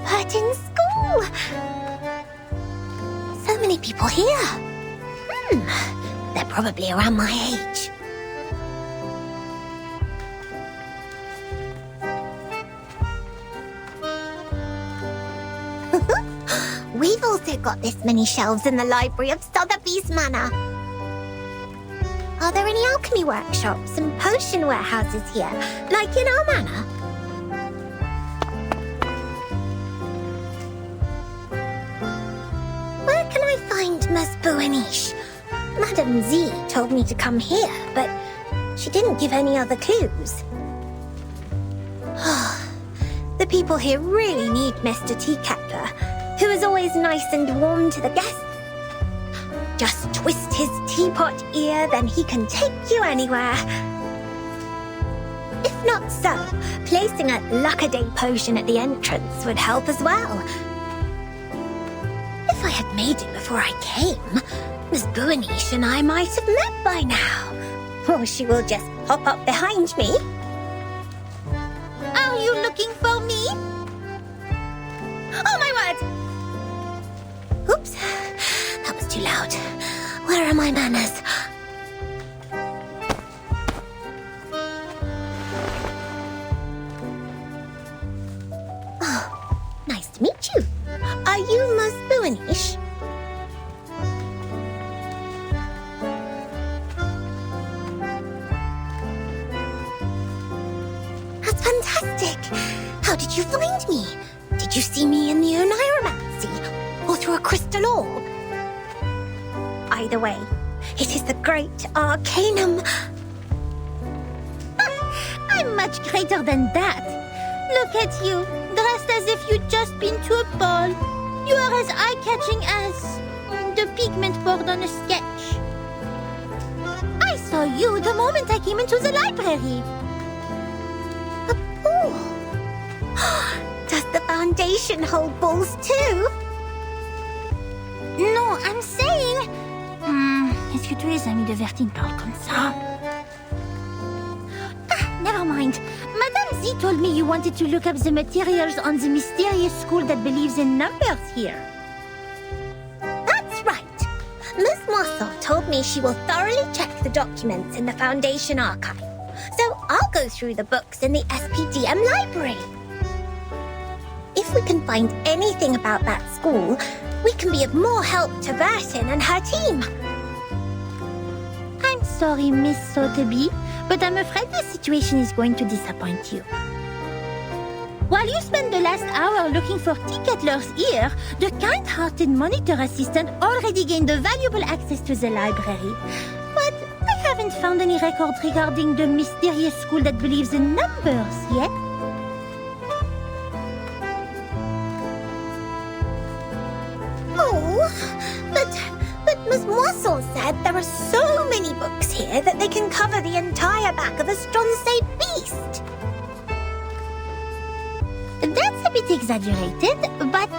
Burton School! So many people here. They're probably around my age. We've also got this many shelves in the library of Sotheby's Manor. Are there any alchemy workshops and potion warehouses here, like in our manor? Where can I find Miss Bueniche? Madame Z told me to come here, but she didn't give any other clues. The people here really need Mr. Teaketler, who is always nice and warm to the guests. Just twist his teapot ear, then he can take you anywhere. If not so, placing a luck-a-day potion at the entrance would help as well. If I had made it before I came, Miss Bueniche and I might have met by now. Or she will just pop up behind me. Are you looking for me? Oh my word! Oops, that was too loud. Where are my manners? Oh, nice to meet you. Are you Miss Bueniche? That's fantastic. How did you find me? Did you see me in the Oneiromancy? Or through a crystal orb? Either way, it is the great Arcanum. I'm much greater than that. Look at you, dressed as if you'd just been to a ball. You are as eye-catching as the pigment board on a sketch. I saw you the moment I came into the library. A ball? Does the foundation hold balls too? Non, I'm saying... Est-ce que tous les amis de Vertine parlent comme ça? Never mind. Madame Z told me you wanted to look up the materials on the mysterious school that believes in numbers here. That's right. Miss Mossel told me she will thoroughly check the documents in the Foundation archive. So I'll go through the books in the SPDM library. If we can find anything about that school, we can be of more help to Burton and her team. I'm sorry, Miss Sotheby, but I'm afraid the situation is going to disappoint you. While you spent the last hour looking for Teaketler's ear, the kind-hearted monitor assistant already gained a valuable access to the library. But I haven't found any records regarding the mysterious school that believes in numbers yet. Oh, but Miss Mossel said there are so many books here that they can cover the entire back of a Stronsay beast. That's a bit exaggerated, but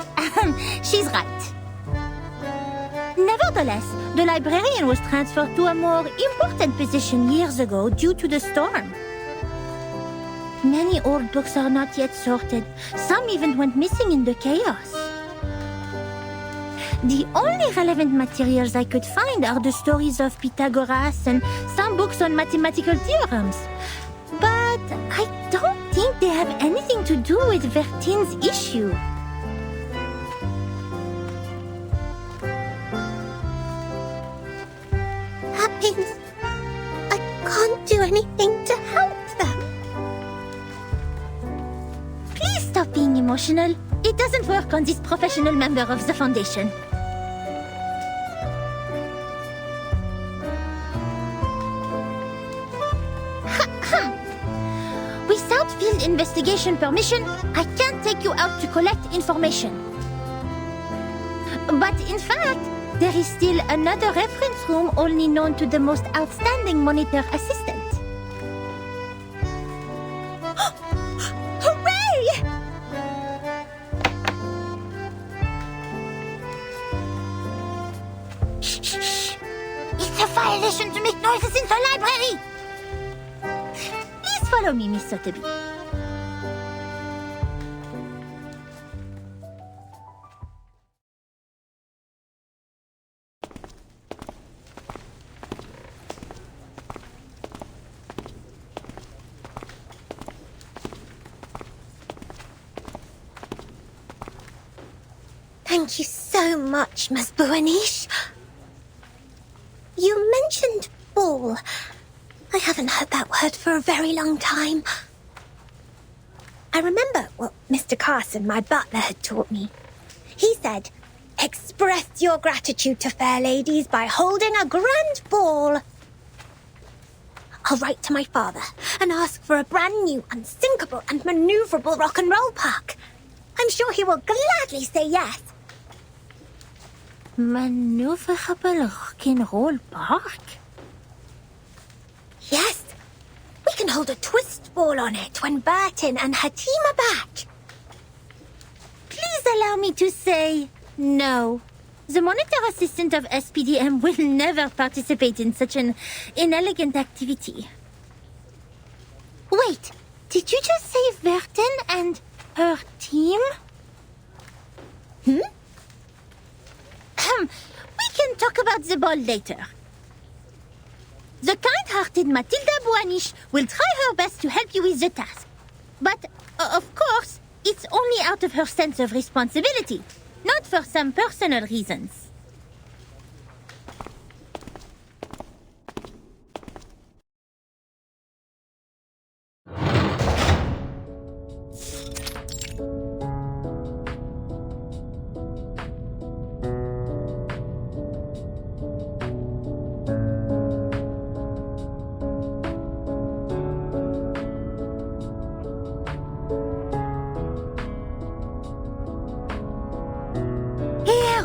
she's right. Nevertheless, the librarian was transferred to a more important position years ago due to the storm. Many old books are not yet sorted. Some even went missing in the chaos. The only relevant materials I could find are the stories of Pythagoras and some books on mathematical theorems. But I don't think they have anything to do with Vertine's issue. That means I can't do anything to help them. Please stop being emotional. It doesn't work on this professional member of the Foundation. Without field investigation permission, I can't take you out to collect information. But in fact, there is still another reference room only known to the most outstanding monitor assistant. Hooray! Shh, shh, shh. It's a violation to make noises in the library. Please follow me, Miss Sotheby. Thank you so much, Miss Buanish. You mentioned ball. I haven't heard that word for a very long time. I remember what Mr. Carson, my butler, had taught me. He said, express your gratitude to fair ladies by holding a grand ball. I'll write to my father and ask for a brand new, unsinkable and maneuverable rock and roll park. I'm sure he will gladly say yes. Maneuverable rock and roll park? Yes. We can hold a twist ball on it when Burton and her team are back. Please allow me to say no. The monitor assistant of SPDM will never participate in such an inelegant activity. Wait, did you just say Burton and her team? Hmm? We can talk about the ball later. The kind-hearted Matilda Buanish will try her best to help you with the task. But, of course, it's only out of her sense of responsibility, not for some personal reasons.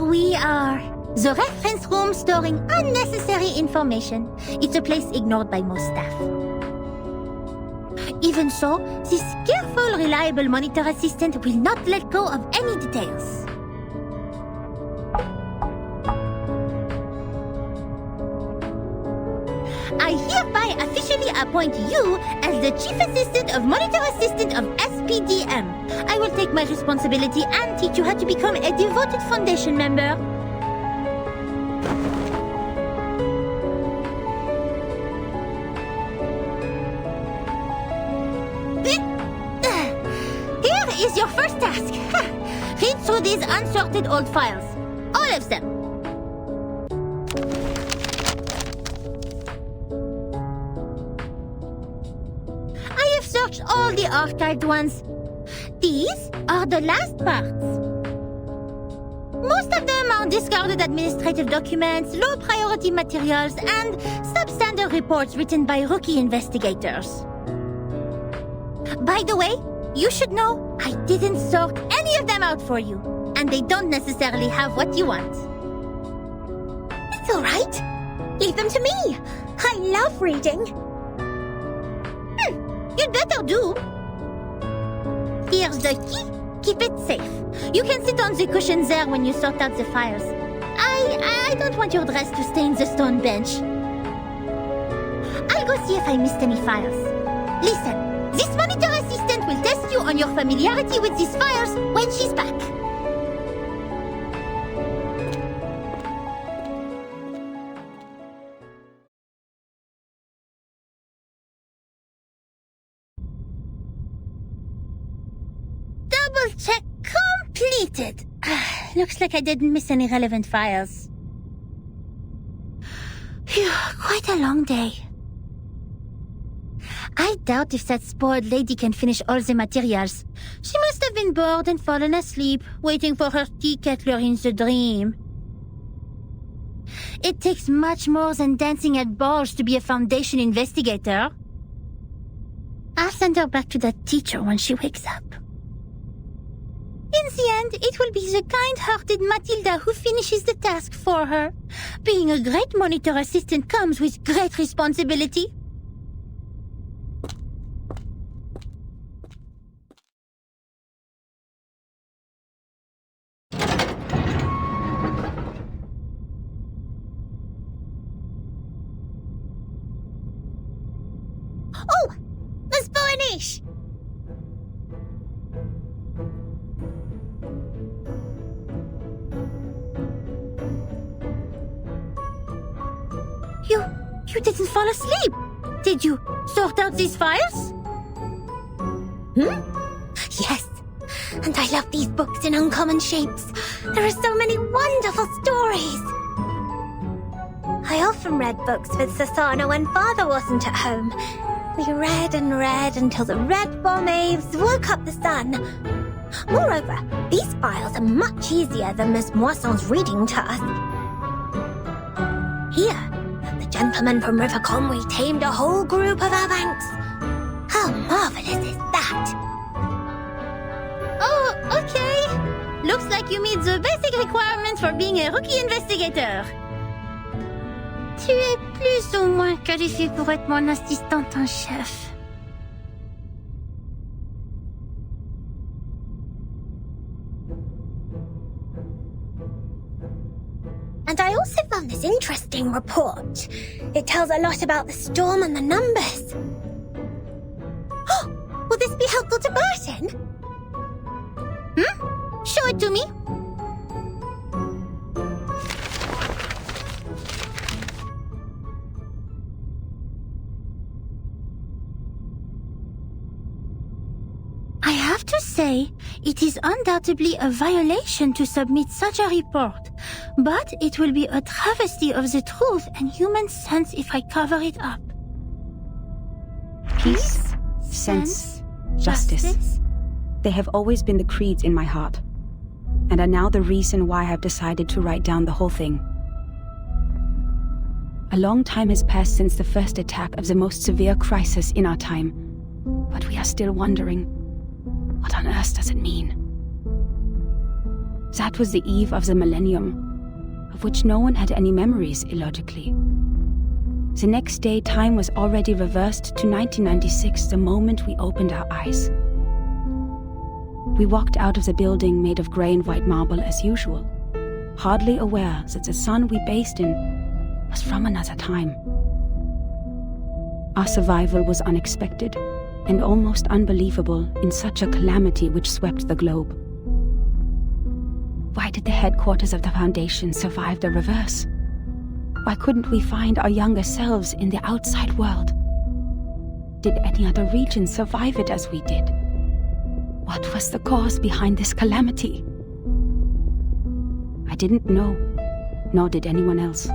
We are the reference room storing unnecessary information. It's a place ignored by most staff. Even so, this careful, reliable monitor assistant will not let go of any details. I hereby officially appoint you as the Chief Assistant of Monitor Assistant of SPDM. I will take my responsibility and teach you how to become a devoted Foundation member. Here is your first task. Read through these unsorted old files. All of them. Search all the archived ones. These are the last parts. Most of them are discarded administrative documents, low-priority materials, and substandard reports written by rookie investigators. By the way, you should know I didn't sort any of them out for you, and they don't necessarily have what you want. It's all right. Leave them to me. I love reading. You'd better do. Here's the key. Keep it safe. You can sit on the cushions there when you sort out the files. I don't want your dress to stain the stone bench. I'll go see if I missed any files. Listen, this monitor assistant will test you on your familiarity with these files when she's back. Double check completed. Looks like I didn't miss any relevant files. Phew, quite a long day. I doubt if that spoiled lady can finish all the materials. She must have been bored and fallen asleep, waiting for her tea kettler in the dream. It takes much more than dancing at balls to be a Foundation investigator. I'll send her back to that teacher when she wakes up. In the end, it will be the kind-hearted Matilda who finishes the task for her. Being a great monitor assistant comes with great responsibility. Oh! Miss Boanish! You didn't fall asleep. Did you sort out these files? Yes. And I love these books in uncommon shapes. There are so many wonderful stories. I often read books with Sasana when Father wasn't at home. We read and read until the red bomb waves woke up the sun. Moreover, these files are much easier than Miss Moisson's reading task. Here, the gentleman from River Conway tamed a whole group of Avanks. How marvelous is that? Oh, okay. Looks like you meet the basic requirements for being a rookie investigator. Tu es plus ou moins qualifié pour être mon assistante en chef. And I also found this interesting report. It tells a lot about the storm and the numbers. Oh, will this be helpful to Burton? Show it to me. I have to say, it is undoubtedly a violation to submit such a report, but it will be a travesty of the truth and human sense if I cover it up. Peace, sense, justice. They have always been the creeds in my heart, and are now the reason why I have decided to write down the whole thing. A long time has passed since the first attack of the most severe crisis in our time, but we are still wondering, what on earth does it mean? That was the eve of the millennium, of which no one had any memories, illogically. The next day, time was already reversed to 1996, the moment we opened our eyes. We walked out of the building made of grey and white marble as usual, hardly aware that the sun we bathed in was from another time. Our survival was unexpected and almost unbelievable in such a calamity which swept the globe. Why did the headquarters of the Foundation survive the reverse? Why couldn't we find our younger selves in the outside world? Did any other region survive it as we did? What was the cause behind this calamity? I didn't know, nor did anyone else.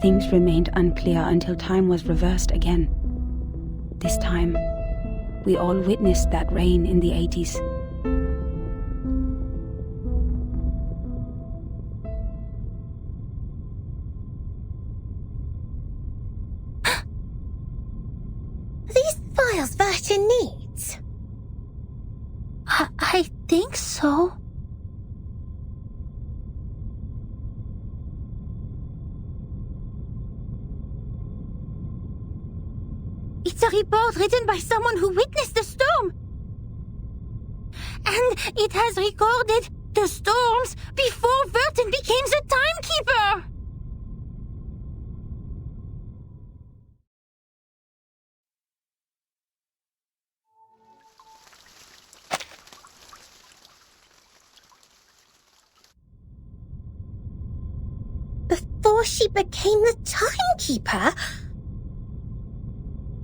Things remained unclear until time was reversed again. This time, we all witnessed that reign in the 80s. These files Burton needs? I think so. It's a report written by someone who witnessed the storm. And it has recorded the storms before Burton became the timekeeper. Before she became the timekeeper?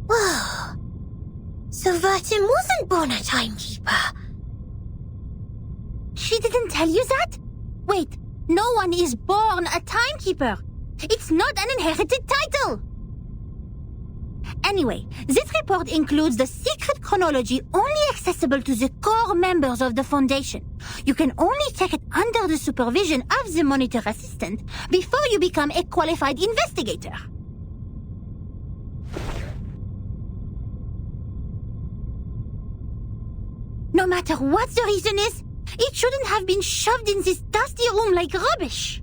Whoa. So Burton wasn't born a timekeeper. She didn't tell you that? Wait, no one is born a timekeeper. It's not an inherited title. Anyway, this report includes the secret chronology only accessible to the core members of the Foundation. You can only check it under the supervision of the monitor assistant before you become a qualified investigator. No matter what the reason is, it shouldn't have been shoved in this dusty room like rubbish.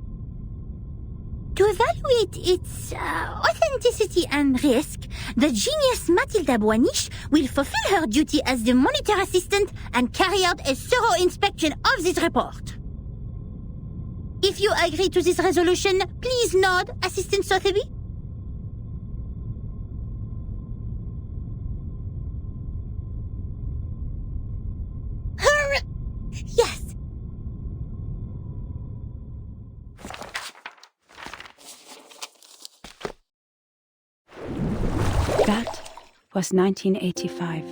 To evaluate its authenticity and risk, the genius Mathilda Boiniche will fulfill her duty as the monitor assistant and carry out a thorough inspection of this report. If you agree to this resolution, please nod, Assistant Sotheby. Yes. That was 1985.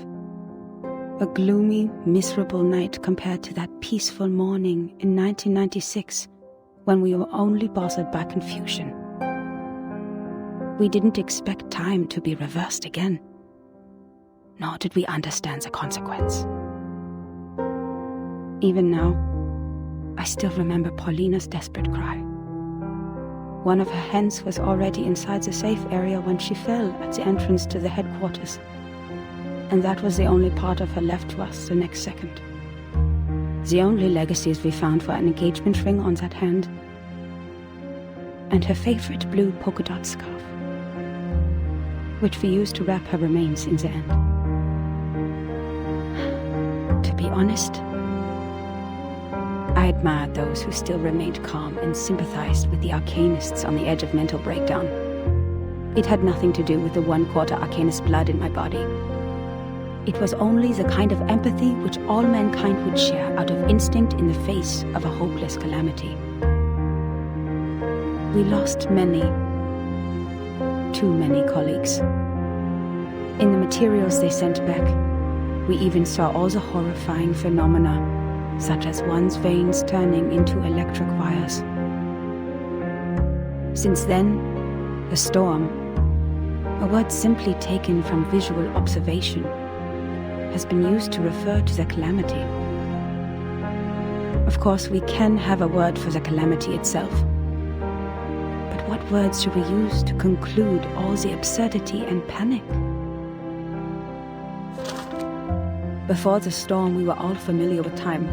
A gloomy, miserable night compared to that peaceful morning in 1996 when we were only bothered by confusion. We didn't expect time to be reversed again, nor did we understand the consequence. Even now, I still remember Paulina's desperate cry. One of her hands was already inside the safe area when she fell at the entrance to the headquarters, and that was the only part of her left to us the next second. The only legacies we found were an engagement ring on that hand and her favorite blue polka dot scarf, which we used to wrap her remains in the end. To be honest, I admired those who still remained calm and sympathized with the arcanists on the edge of mental breakdown. It had nothing to do with the 1/4 arcanist blood in my body. It was only the kind of empathy which all mankind would share out of instinct in the face of a hopeless calamity. We lost many, too many colleagues. In the materials they sent back, we even saw all the horrifying phenomena, such as one's veins turning into electric wires. Since then, the storm, a word simply taken from visual observation, has been used to refer to the calamity. Of course, we can have a word for the calamity itself. But what words should we use to conclude all the absurdity and panic? Before the storm, we were all familiar with time.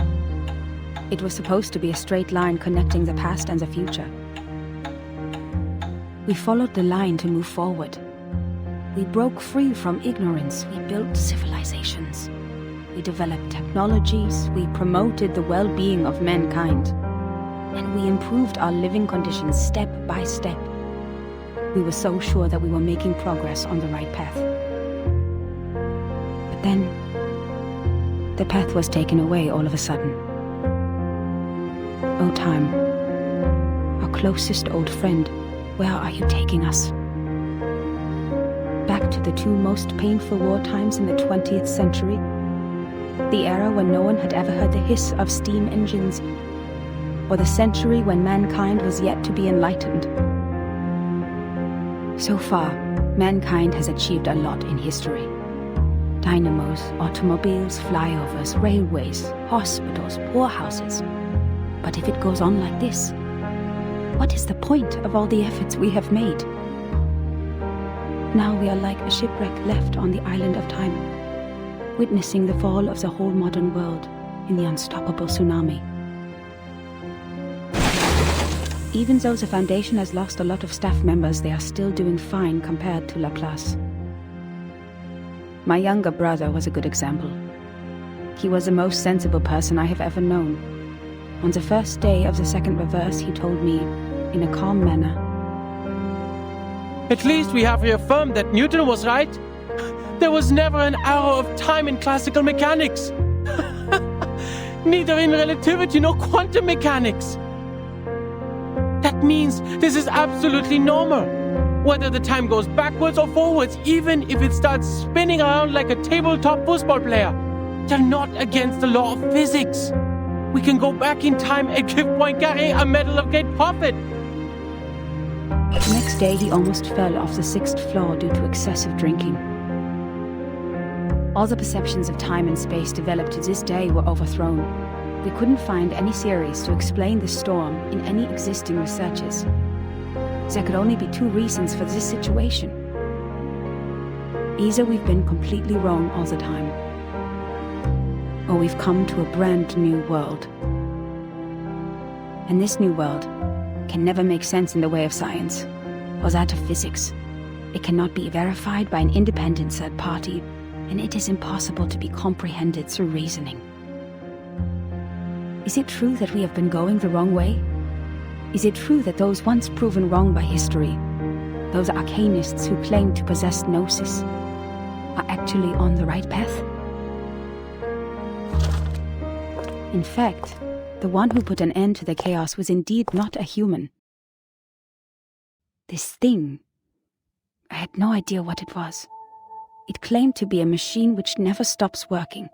It was supposed to be a straight line connecting the past and the future. We followed the line to move forward. We broke free from ignorance. We built civilizations. We developed technologies. We promoted the well-being of mankind. And we improved our living conditions step by step. We were so sure that we were making progress on the right path. But then, the path was taken away all of a sudden. Oh, time, our closest old friend, where are you taking us? Back to the two most painful war times in the 20th century, the era when no one had ever heard the hiss of steam engines, or the century when mankind was yet to be enlightened. So far, mankind has achieved a lot in history. Dynamos, automobiles, flyovers, railways, hospitals, poorhouses. But if it goes on like this, what is the point of all the efforts we have made? Now we are like a shipwreck left on the island of time, witnessing the fall of the whole modern world in the unstoppable tsunami. Even though the Foundation has lost a lot of staff members, they are still doing fine compared to Laplace. My younger brother was a good example. He was the most sensible person I have ever known. On the first day of the second reverse, he told me, in a calm manner, "At least we have reaffirmed that Newton was right. There was never an arrow of time in classical mechanics. Neither in relativity nor quantum mechanics. That means this is absolutely normal. Whether the time goes backwards or forwards, even if it starts spinning around like a tabletop football player. They're not against the law of physics. We can go back in time and give Poincaré a medal of great profit." The next day, he almost fell off the 6th floor due to excessive drinking. All the perceptions of time and space developed to this day were overthrown. We couldn't find any theories to explain the storm in any existing researches. There could only be two reasons for this situation. Either we've been completely wrong all the time, or we've come to a brand new world. And this new world can never make sense in the way of science, or that of physics. It cannot be verified by an independent third party, and it is impossible to be comprehended through reasoning. Is it true that we have been going the wrong way? Is it true that those once proven wrong by history, those arcanists who claim to possess gnosis, are actually on the right path? In fact, the one who put an end to the chaos was indeed not a human. This thing, I had no idea what it was. It claimed to be a machine which never stops working,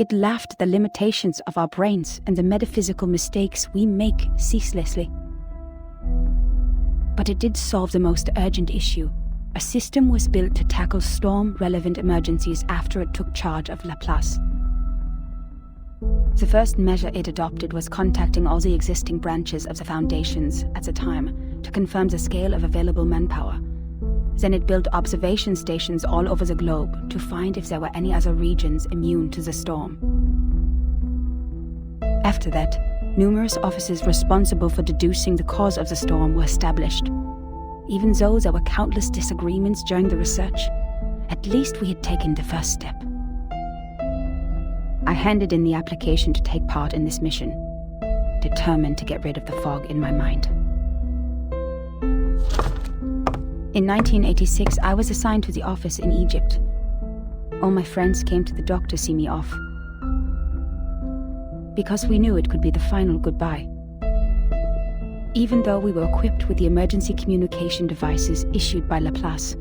It laughed at the limitations of our brains and the metaphysical mistakes we make ceaselessly. But it did solve the most urgent issue. A system was built to tackle storm-relevant emergencies after it took charge of Laplace. The first measure it adopted was contacting all the existing branches of the Foundations at the time to confirm the scale of available manpower. Then it built observation stations all over the globe to find if there were any other regions immune to the storm. After that, numerous offices responsible for deducing the cause of the storm were established. Even though there were countless disagreements during the research, at least we had taken the first step. I handed in the application to take part in this mission, determined to get rid of the fog in my mind. In 1986, I was assigned to the office in Egypt. All my friends came to the dock to see me off, because we knew it could be the final goodbye. Even though we were equipped with the emergency communication devices issued by Laplace,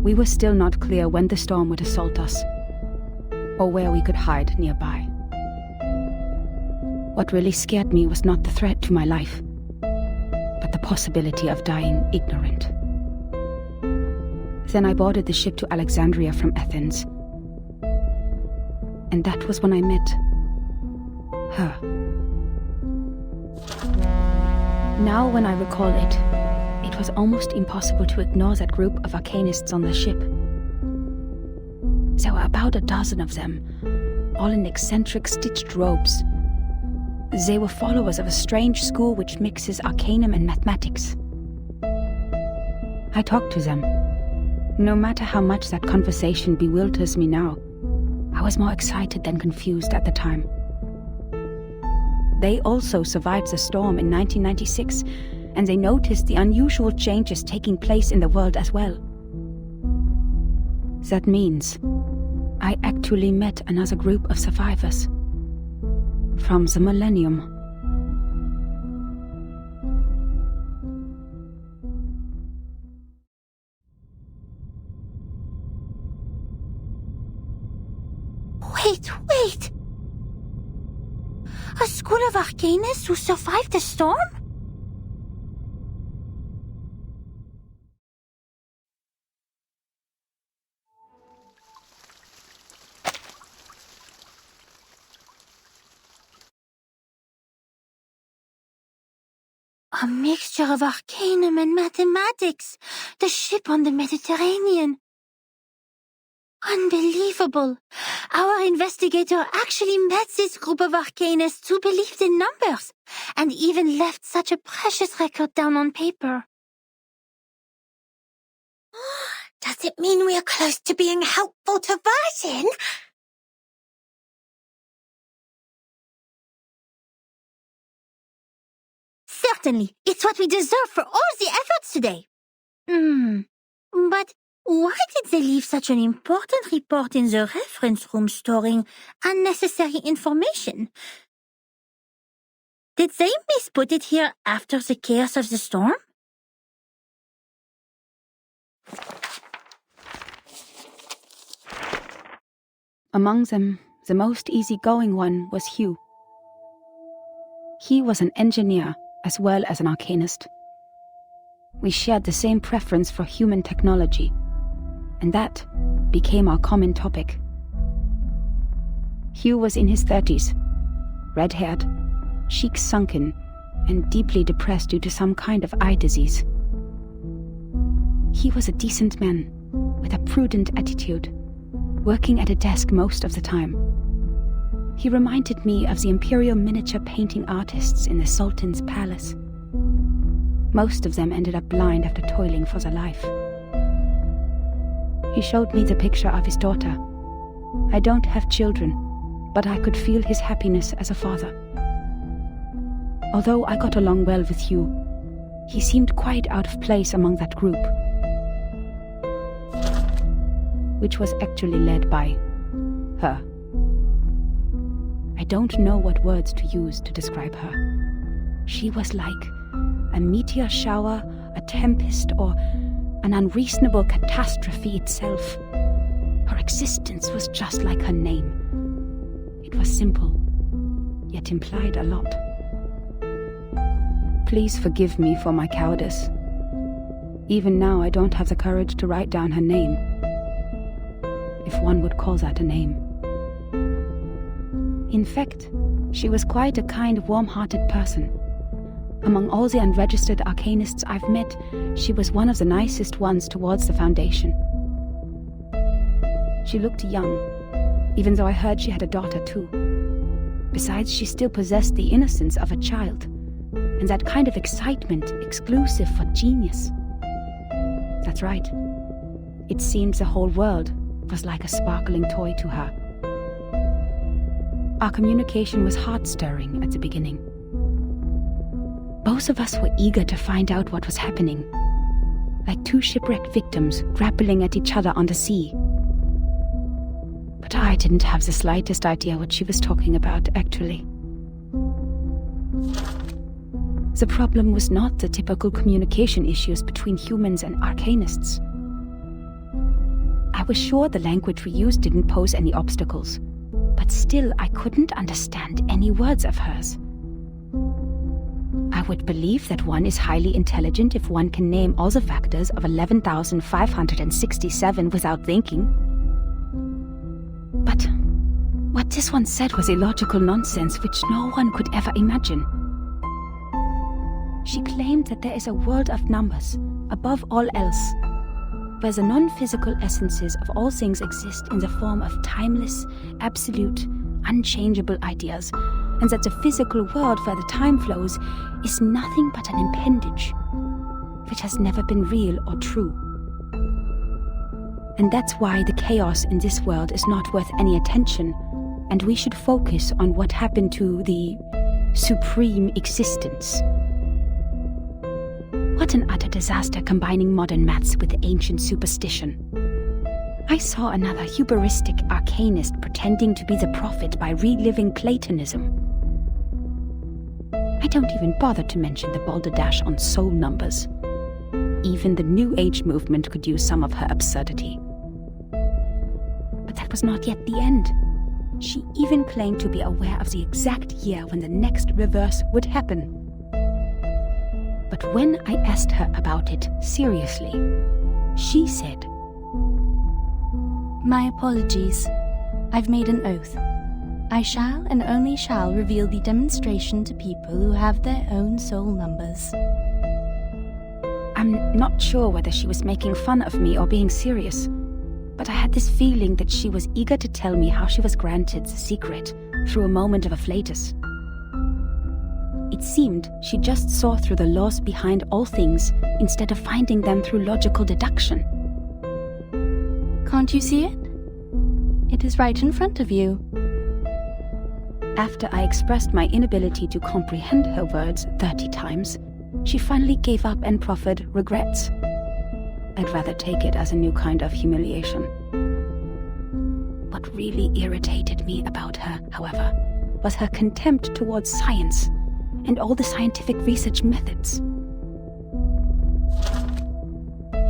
we were still not clear when the storm would assault us, or where we could hide nearby. What really scared me was not the threat to my life, but the possibility of dying ignorant. Then I boarded the ship to Alexandria from Athens. And that was when I met her. Now when I recall it, it was almost impossible to ignore that group of arcanists on the ship. There were about a dozen of them, all in eccentric stitched robes. They were followers of a strange school which mixes arcanum and mathematics. I talked to them. No matter how much that conversation bewilders me now, I was more excited than confused at the time. They also survived the storm in 1996, and they noticed the unusual changes taking place in the world as well. That means I actually met another group of survivors from the millennium. Wait! A school of arcanists who survived the storm? A mixture of arcanum and mathematics. The ship on the Mediterranean. Unbelievable. Our investigator actually met this group of arcanists who believed in numbers, and even left such a precious record down on paper. Does it mean we are close to being helpful to Virgin? Certainly, it's what we deserve for all the efforts today. But why did they leave such an important report in the reference room storing unnecessary information? Did they misput it here after the chaos of the storm? Among them, the most easygoing one was Hugh. He was an engineer as well as an arcanist. We shared the same preference for human technology, and that became our common topic. Hugh was in his 30s, red-haired, cheeks sunken, and deeply depressed due to some kind of eye disease. He was a decent man, with a prudent attitude, working at a desk most of the time. He reminded me of the imperial miniature painting artists in the Sultan's palace. Most of them ended up blind after toiling for their life. He showed me the picture of his daughter. I don't have children, but I could feel his happiness as a father. Although I got along well with Hugh, he seemed quite out of place among that group, which was actually led by her. I don't know what words to use to describe her. She was like a meteor shower, a tempest, or an unreasonable catastrophe itself. Her existence was just like her name. It was simple, yet implied a lot. Please forgive me for my cowardice. Even now, I don't have the courage to write down her name, if one would call that a name. In fact, she was quite a kind, warm-hearted person. Among all the unregistered arcanists I've met, she was one of the nicest ones towards the Foundation. She looked young, even though I heard she had a daughter too. Besides, she still possessed the innocence of a child, and that kind of excitement exclusive for genius. That's right. It seemed the whole world was like a sparkling toy to her. Our communication was heart-stirring at the beginning. Both of us were eager to find out what was happening, like two shipwrecked victims grappling at each other on the sea. But I didn't have the slightest idea what she was talking about, actually. The problem was not the typical communication issues between humans and arcanists. I was sure the language we used didn't pose any obstacles, but still I couldn't understand any words of hers. I would believe that one is highly intelligent if one can name all the factors of 11,567 without thinking. But what this one said was illogical nonsense which no one could ever imagine. She claimed that there is a world of numbers, above all else, where the non-physical essences of all things exist in the form of timeless, absolute, unchangeable ideas, and that the physical world where the time flows is nothing but an appendage, which has never been real or true. And that's why the chaos in this world is not worth any attention, and we should focus on what happened to the supreme existence. What an utter disaster combining modern maths with ancient superstition. I saw another hubristic arcanist pretending to be the prophet by reliving Platonism. I don't even bother to mention the balderdash on soul numbers. Even the New Age movement could use some of her absurdity. But that was not yet the end. She even claimed to be aware of the exact year when the next reverse would happen. But when I asked her about it seriously, she said, "My apologies. I've made an oath. I shall and only shall reveal the demonstration to people who have their own soul numbers." I'm not sure whether she was making fun of me or being serious, but I had this feeling that she was eager to tell me how she was granted the secret through a moment of afflatus. It seemed she just saw through the laws behind all things instead of finding them through logical deduction. Can't you see it? It is right in front of you. After I expressed my inability to comprehend her words 30 times, she finally gave up and proffered regrets. I'd rather take it as a new kind of humiliation. What really irritated me about her, however, was her contempt towards science and all the scientific research methods.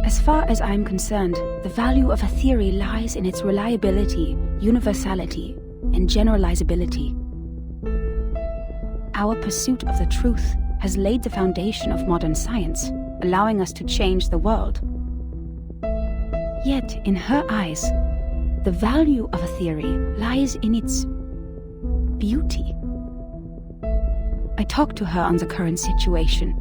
As far as I'm concerned, the value of a theory lies in its reliability, universality, and generalizability. Our pursuit of the truth has laid the foundation of modern science, allowing us to change the world. Yet, in her eyes, the value of a theory lies in its beauty. I talked to her on the current situation,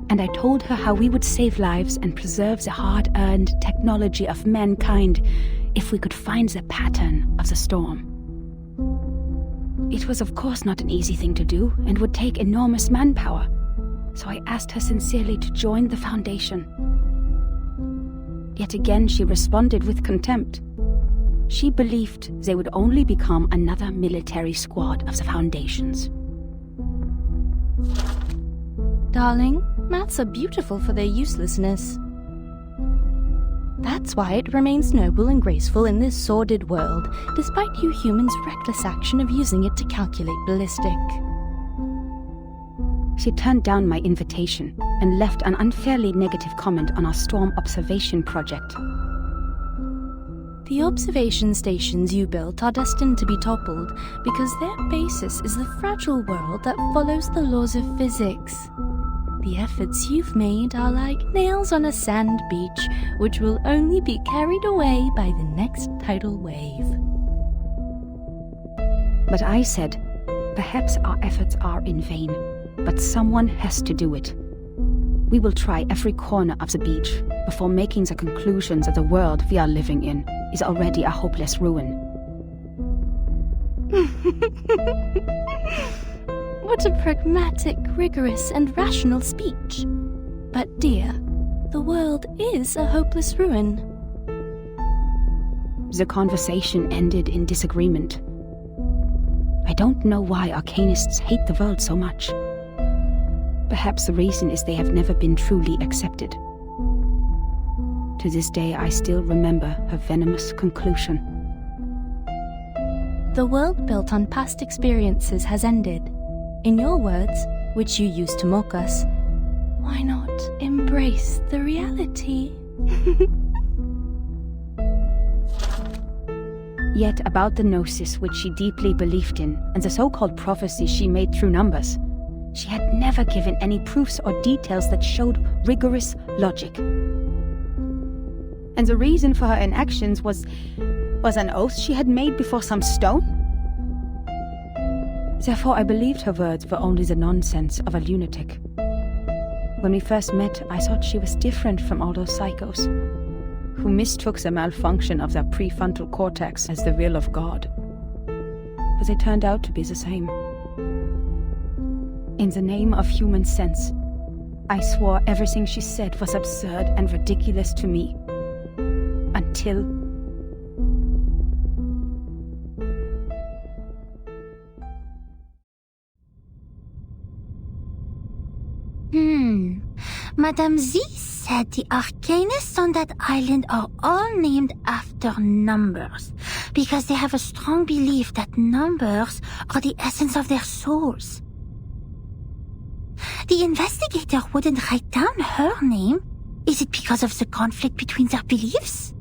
and I told her how we would save lives and preserve the hard-earned technology of mankind if we could find the pattern of the storm. It was of course not an easy thing to do and would take enormous manpower, so I asked her sincerely to join the Foundation. Yet again she responded with contempt. She believed they would only become another military squad of the Foundation's. Darling, maths are beautiful for their uselessness. That's why it remains noble and graceful in this sordid world, despite you humans' reckless action of using it to calculate ballistic. She turned down my invitation and left an unfairly negative comment on our storm observation project. The observation stations you built are destined to be toppled because their basis is the fragile world that follows the laws of physics. The efforts you've made are like nails on a sand beach, which will only be carried away by the next tidal wave. But I said, perhaps our efforts are in vain, but someone has to do it. We will try every corner of the beach before making the conclusion that the world we are living in is already a hopeless ruin. What a pragmatic, rigorous, and rational speech. But dear, the world is a hopeless ruin. The conversation ended in disagreement. I don't know why arcanists hate the world so much. Perhaps the reason is they have never been truly accepted. To this day, I still remember her venomous conclusion. The world built on past experiences has ended. In your words, which you used to mock us, why not embrace the reality? Yet about the gnosis which she deeply believed in, and the so-called prophecy she made through numbers, she had never given any proofs or details that showed rigorous logic. And the reason for her inactions was an oath she had made before some stone? Therefore I believed her words were only the nonsense of a lunatic. When we first met, I thought she was different from all those psychos, who mistook the malfunction of their prefrontal cortex as the will of God. But they turned out to be the same. In the name of human sense, I swore everything she said was absurd and ridiculous to me. Until... Madame Z said the arcanists on that island are all named after numbers, because they have a strong belief that numbers are the essence of their souls. The investigator wouldn't write down her name. Is it because of the conflict between their beliefs?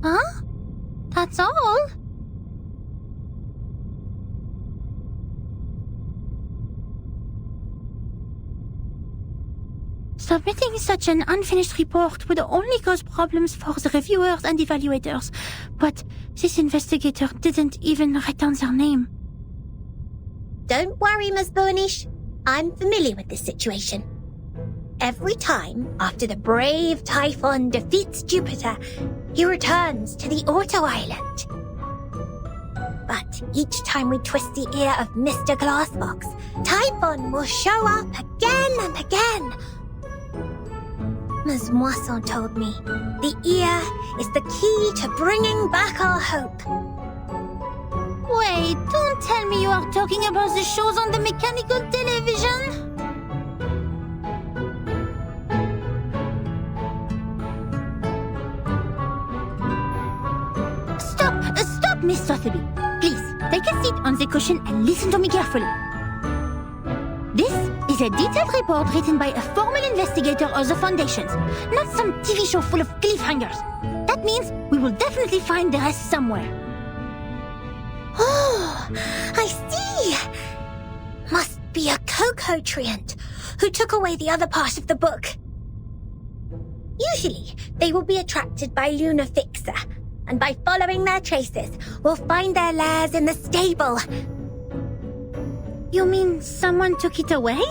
Huh? That's all? Submitting such an unfinished report would only cause problems for the reviewers and evaluators, but this investigator didn't even write down their name. Don't worry, Ms. Burnish. I'm familiar with this situation. Every time after the brave Typhon defeats Jupiter, he returns to the Auto Island. But each time we twist the ear of Mr. Glassbox, Typhon will show up again and again. Ms. Moisson told me the ear is the key to bringing back our hope. Wait, don't tell me you are talking about the shows on the mechanical television? Stop, Miss Sotheby. Please, take a seat on the cushion and listen to me carefully. This is a detailed report written by a formal investigator of the Foundations, not some TV show full of cliffhangers. That means we will definitely find the rest somewhere. Oh, I see. Must be a Coco Treant who took away the other part of the book. Usually, they will be attracted by Luna Fixer, and by following their traces, we'll find their lairs in the stable. You mean someone took it away?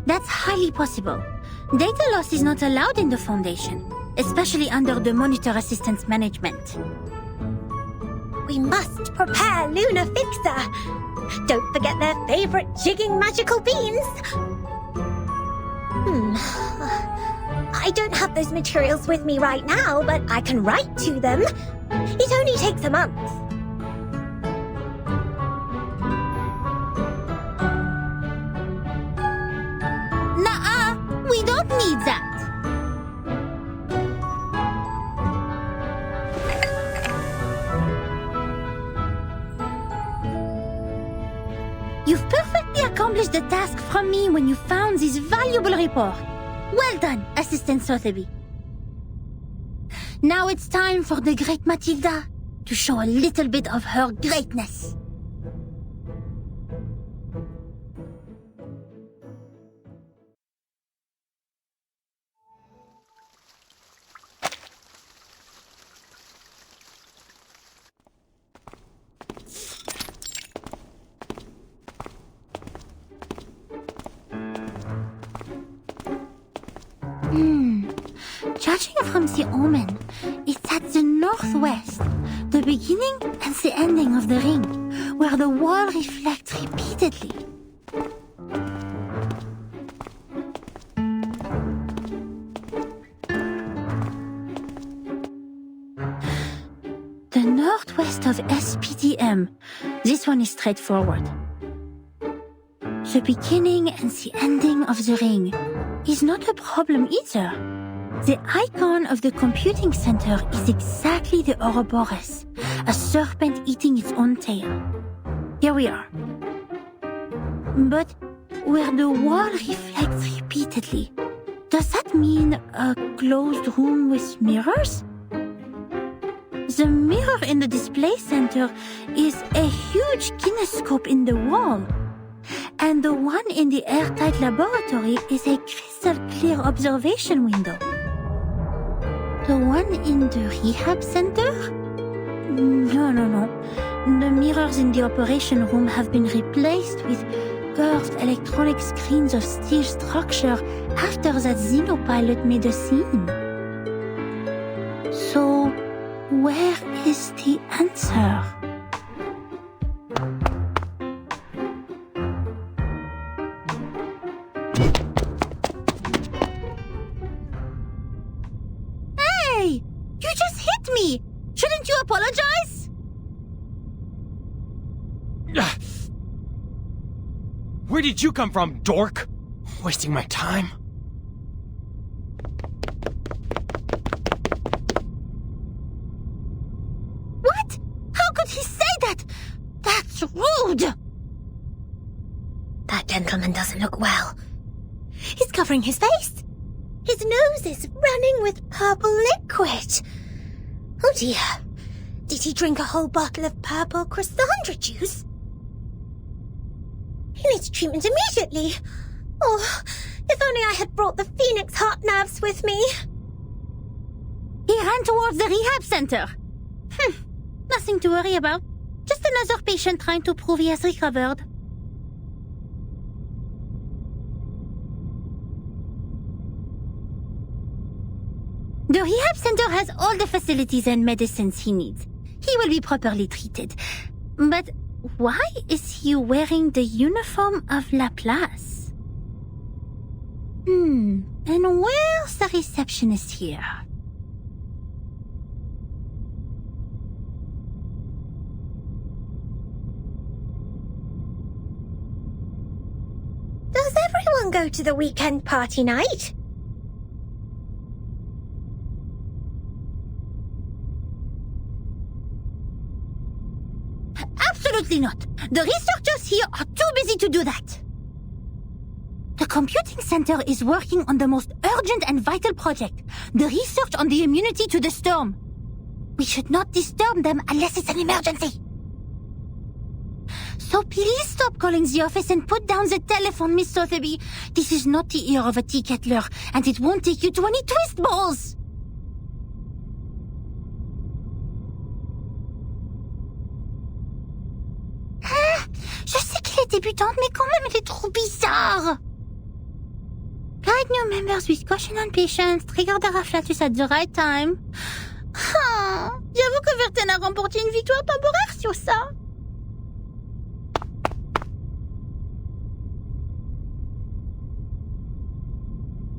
That's highly possible. Data loss is not allowed in the Foundation, especially under the Monitor Assistance Management. We must prepare Luna Fixer. Don't forget their favorite jigging magical beans. I don't have those materials with me right now, but I can write to them. It only takes a month. Nuh-uh, we don't need that. a task from me when you found this valuable report. Well done, Assistant Sotheby. Now it's time for the great Matilda to show a little bit of her greatness. Judging from the omen, it's at the northwest, the beginning and the ending of the ring, where the wall reflects repeatedly. The northwest of SPDM. This one is straightforward. The beginning and the ending of the ring is not a problem either. The icon of the computing center is exactly the Ouroboros, a serpent eating its own tail. Here we are. But where the wall reflects repeatedly, does that mean a closed room with mirrors? The mirror in the display center is a huge kinescope in the wall. And the one in the airtight laboratory is a crystal-clear observation window. The one in the rehab center? No. The mirrors in the operation room have been replaced with curved electronic screens of steel structure after that xenopilot made a scene. So, where is the answer? You just hit me! Shouldn't you apologize? Where did you come from, dork? Wasting my time. What? How could he say that? That's rude! That gentleman doesn't look well. He's covering his face. His nose is running with purple liquid. Oh dear. Did he drink a whole bottle of purple Chrysandra juice? He needs treatment immediately. Oh, if only I had brought the Phoenix heart nerves with me. He ran towards the rehab center. Nothing to worry about. Just another patient trying to prove he has recovered. The rehab center has all the facilities and medicines he needs. He will be properly treated. But why is he wearing the uniform of Laplace? And where's the receptionist here? Does everyone go to the weekend party night? Absolutely not. The researchers here are too busy to do that. The computing center is working on the most urgent and vital project, the research on the immunity to the storm. We should not disturb them unless it's an emergency. So please stop calling the office and put down the telephone, Miss Sotheby. This is not the ear of a tea kettler, and it won't take you to any twist balls. Je sais qu'elle est débutante, mais quand même, elle est trop bizarre. Guide new members with caution and patience. Trigger the afflatus at the right time. J'avoue que Verten a remporté une victoire temporaire sur ça.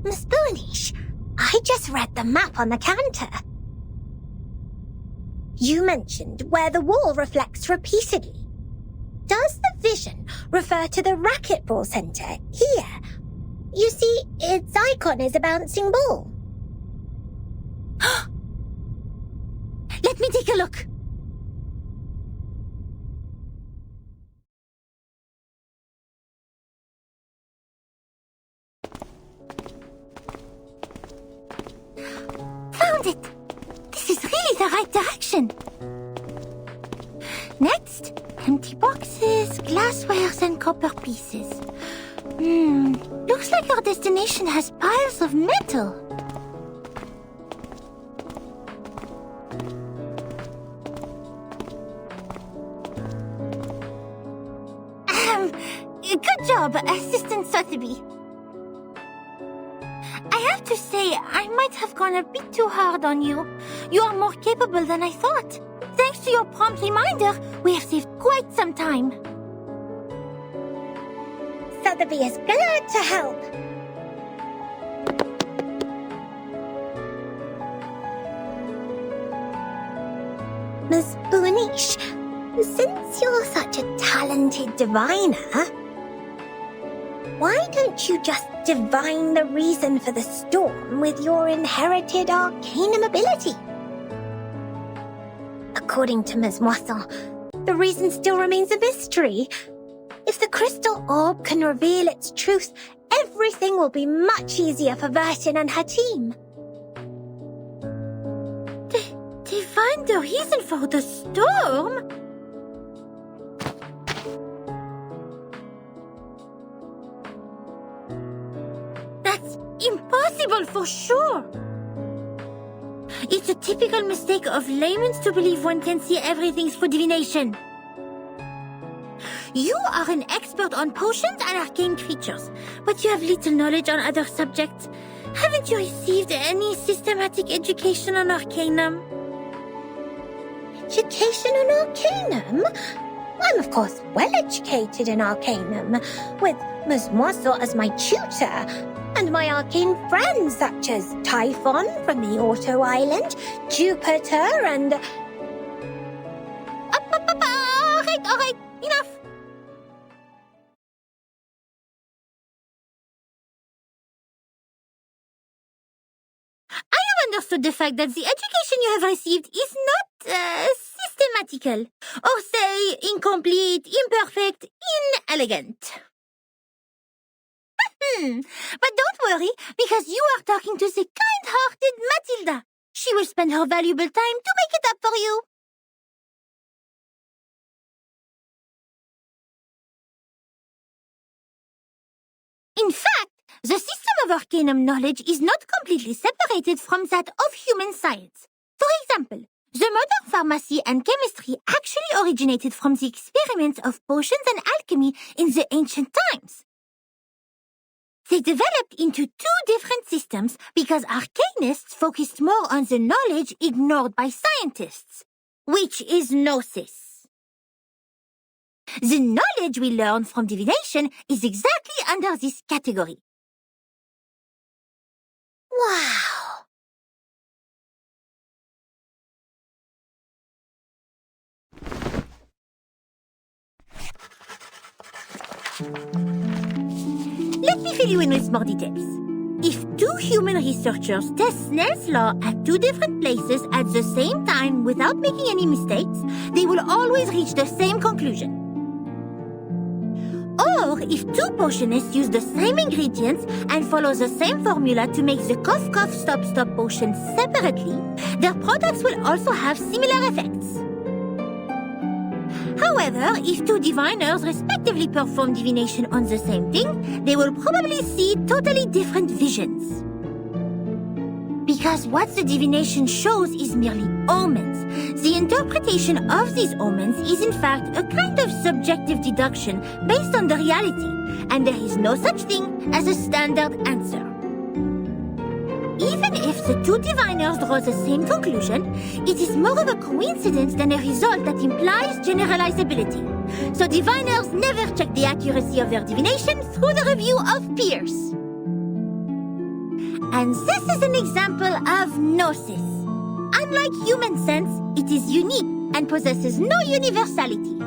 Miss Boonish, I just read the map on the counter. You mentioned where the wall reflects repeatedly. Does the vision refer to the racquetball center here? You see, its icon is a bouncing ball. Let me take a look. found it! This is really the right direction. Next, empty boxes, glasswares, and copper pieces. Looks like our destination has piles of metal. Good job, Assistant Sotheby. I have to say, I might have gone a bit too hard on you. You are more capable than I thought. Thanks to your prompt reminder, we have saved quite some time. Sotheby is glad to help. Ms. Boonish, since you're such a talented diviner, why don't you just divine the reason for the storm with your inherited arcanum ability? According to Ms. Moisson, the reason still remains a mystery. If the crystal orb can reveal its truth, everything will be much easier for Vertin and her team. Divine the reason for the storm? That's impossible for sure. It's a typical mistake of laymen to believe one can see everything through divination. You are an expert on potions and arcane creatures, but you have little knowledge on other subjects. Haven't you received any systematic education on arcanum? Education on arcanum? I'm of course well educated in arcanum, with Ms. Moisson as my tutor, and my arcane friends such as Typhon from the Auto Island, Jupiter, and... All right, enough. I have understood the fact that the education you have received is not systematical, or say incomplete, imperfect, inelegant. But don't worry, because you are talking to the kind-hearted Matilda. She will spend her valuable time to make it up for you. In fact, the system of arcanum knowledge is not completely separated from that of human science. For example, the modern pharmacy and chemistry actually originated from the experiments of potions and alchemy in the ancient times. They developed into two different systems because arcanists focused more on the knowledge ignored by scientists, which is gnosis. The knowledge we learn from divination is exactly under this category. Wow! Let me fill you in with more details. If two human researchers test Snell's law at two different places at the same time without making any mistakes, they will always reach the same conclusion. Or if two potionists use the same ingredients and follow the same formula to make the cough cough stop stop potion separately, their products will also have similar effects. However, if two diviners respectively perform divination on the same thing, they will probably see totally different visions. Because what the divination shows is merely omens. The interpretation of these omens is in fact a kind of subjective deduction based on the reality, and there is no such thing as a standard answer. Even if the two diviners draw the same conclusion, it is more of a coincidence than a result that implies generalizability. So diviners never check the accuracy of their divination through the review of peers. And this is an example of gnosis. Unlike human sense, it is unique and possesses no universality.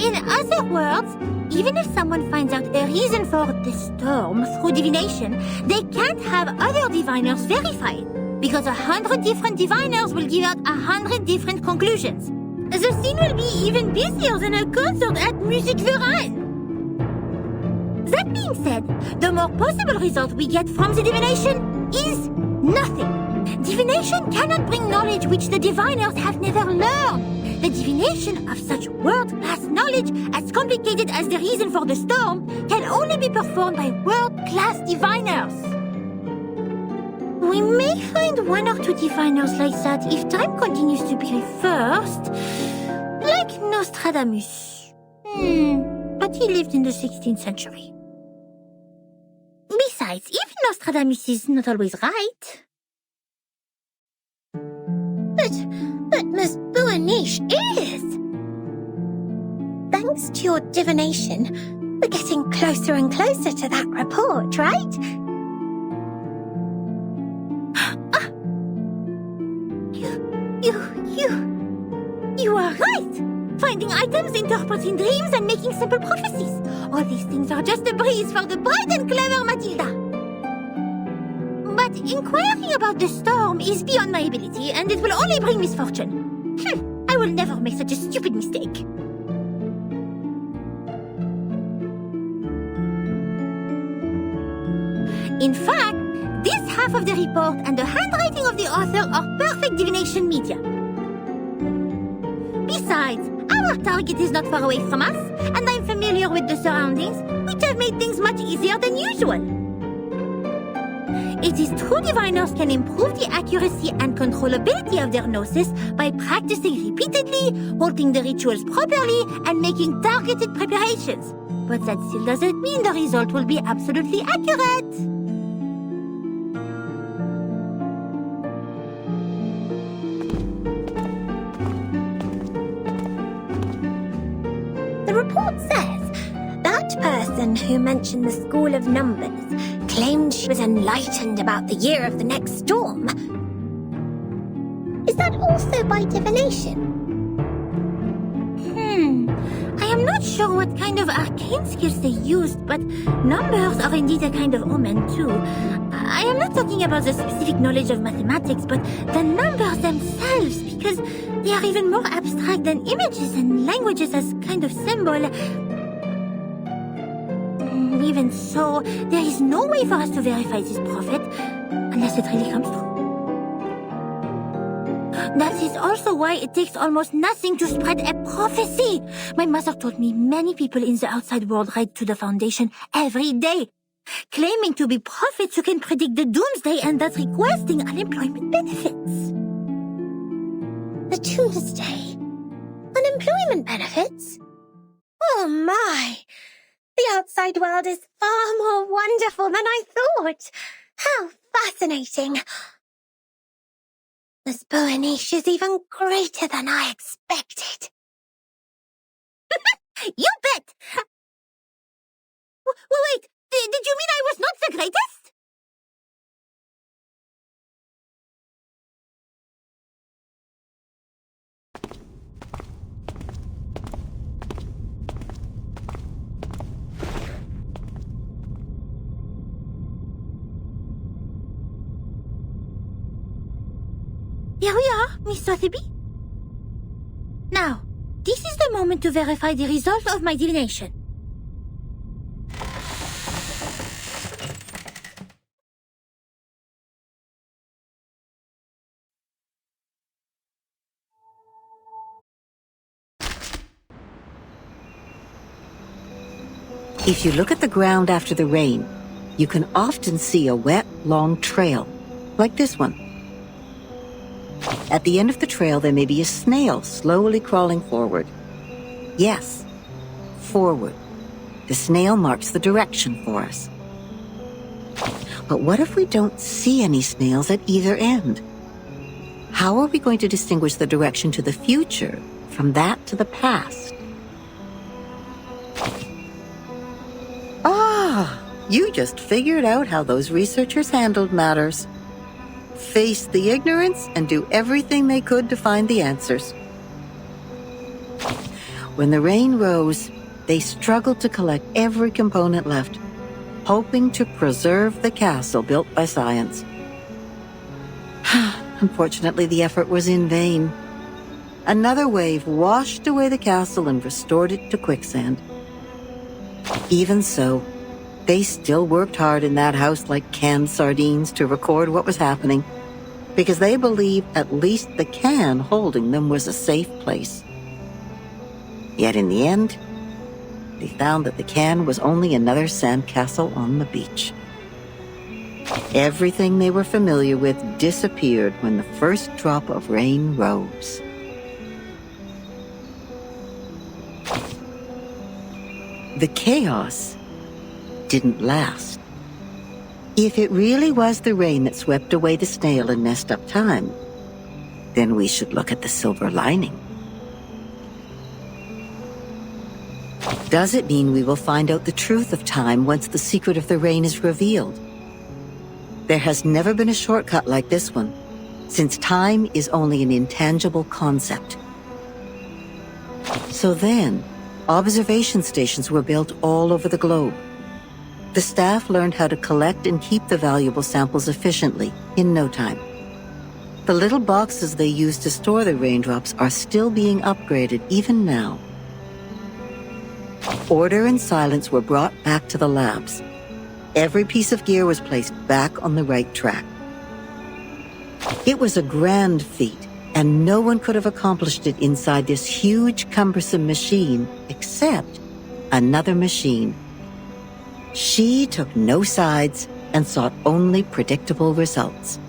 In other words, even if someone finds out a reason for the storm through divination, they can't have other diviners verify it, because 100 different diviners will give out 100 different conclusions. The scene will be even busier than a concert at Musique Verein. That being said, the more possible result we get from the divination is nothing. Divination cannot bring knowledge which the diviners have never learned. The divination of such world-class knowledge, as complicated as the reason for the storm, can only be performed by world-class diviners. We may find one or two diviners like that if time continues to be reversed. Like Nostradamus. But he lived in the 16th century. Besides, even Nostradamus is not always right. But Miss Buaniche is. Thanks to your divination, we're getting closer and closer to that report, right? You are right! Finding items, interpreting dreams, and making simple prophecies. All these things are just a breeze for the bright and clever Matilda. But inquiring about the storm is beyond my ability, and it will only bring misfortune. I will never make such a stupid mistake. In fact, this half of the report and the handwriting of the author are perfect divination media. Besides, our target is not far away from us, and I'm familiar with the surroundings, which have made things much easier than usual. It is true diviners can improve the accuracy and controllability of their gnosis by practicing repeatedly, holding the rituals properly, and making targeted preparations. But that still doesn't mean the result will be absolutely accurate. The report says that person who mentioned the school of numbers claimed she was enlightened about the year of the next storm. Is that also by divination? I am not sure what kind of arcane skills they used, but numbers are indeed a kind of omen too. I am not talking about the specific knowledge of mathematics, but the numbers themselves, because they are even more abstract than images and languages as kind of symbol. Even so, there is no way for us to verify this prophet, unless it really comes true. That is also why it takes almost nothing to spread a prophecy. My mother told me many people in the outside world write to the Foundation every day, claiming to be prophets who can predict the doomsday and thus requesting unemployment benefits. The doomsday? Unemployment benefits? Oh my! The outside world is far more wonderful than I thought. How fascinating! Miss Buaniche is even greater than I expected. You bet! Wait, did you mean I was not the greatest? Here we are, Miss Sotheby. Now, this is the moment to verify the result of my divination. If you look at the ground after the rain, you can often see a wet, long trail, like this one. At the end of the trail, there may be a snail slowly crawling forward. Yes, forward. The snail marks the direction for us. But what if we don't see any snails at either end? How are we going to distinguish the direction to the future from that to the past? Ah, you just figured out how those researchers handled matters. Faced the ignorance and do everything they could to find the answers. When the rain rose, they struggled to collect every component left, hoping to preserve the castle built by science. Unfortunately, the effort was in vain. Another wave washed away the castle and restored it to quicksand. Even so, They still worked hard in that house like canned sardines to record what was happening, because they believed at least the can holding them was a safe place. Yet in the end, they found that the can was only another sandcastle on the beach. Everything they were familiar with disappeared when the first drop of rain rose. The chaos didn't last. If it really was the rain that swept away the snail and messed up time, then we should look at the silver lining. Does it mean we will find out the truth of time once the secret of the rain is revealed? There has never been a shortcut like this one, since time is only an intangible concept. So then, observation stations were built all over the globe. The staff learned how to collect and keep the valuable samples efficiently in no time. The little boxes they used to store the raindrops are still being upgraded even now. Order and silence were brought back to the labs. Every piece of gear was placed back on the right track. It was a grand feat, and no one could have accomplished it inside this huge, cumbersome machine except another machine. She took no sides and sought only predictable results.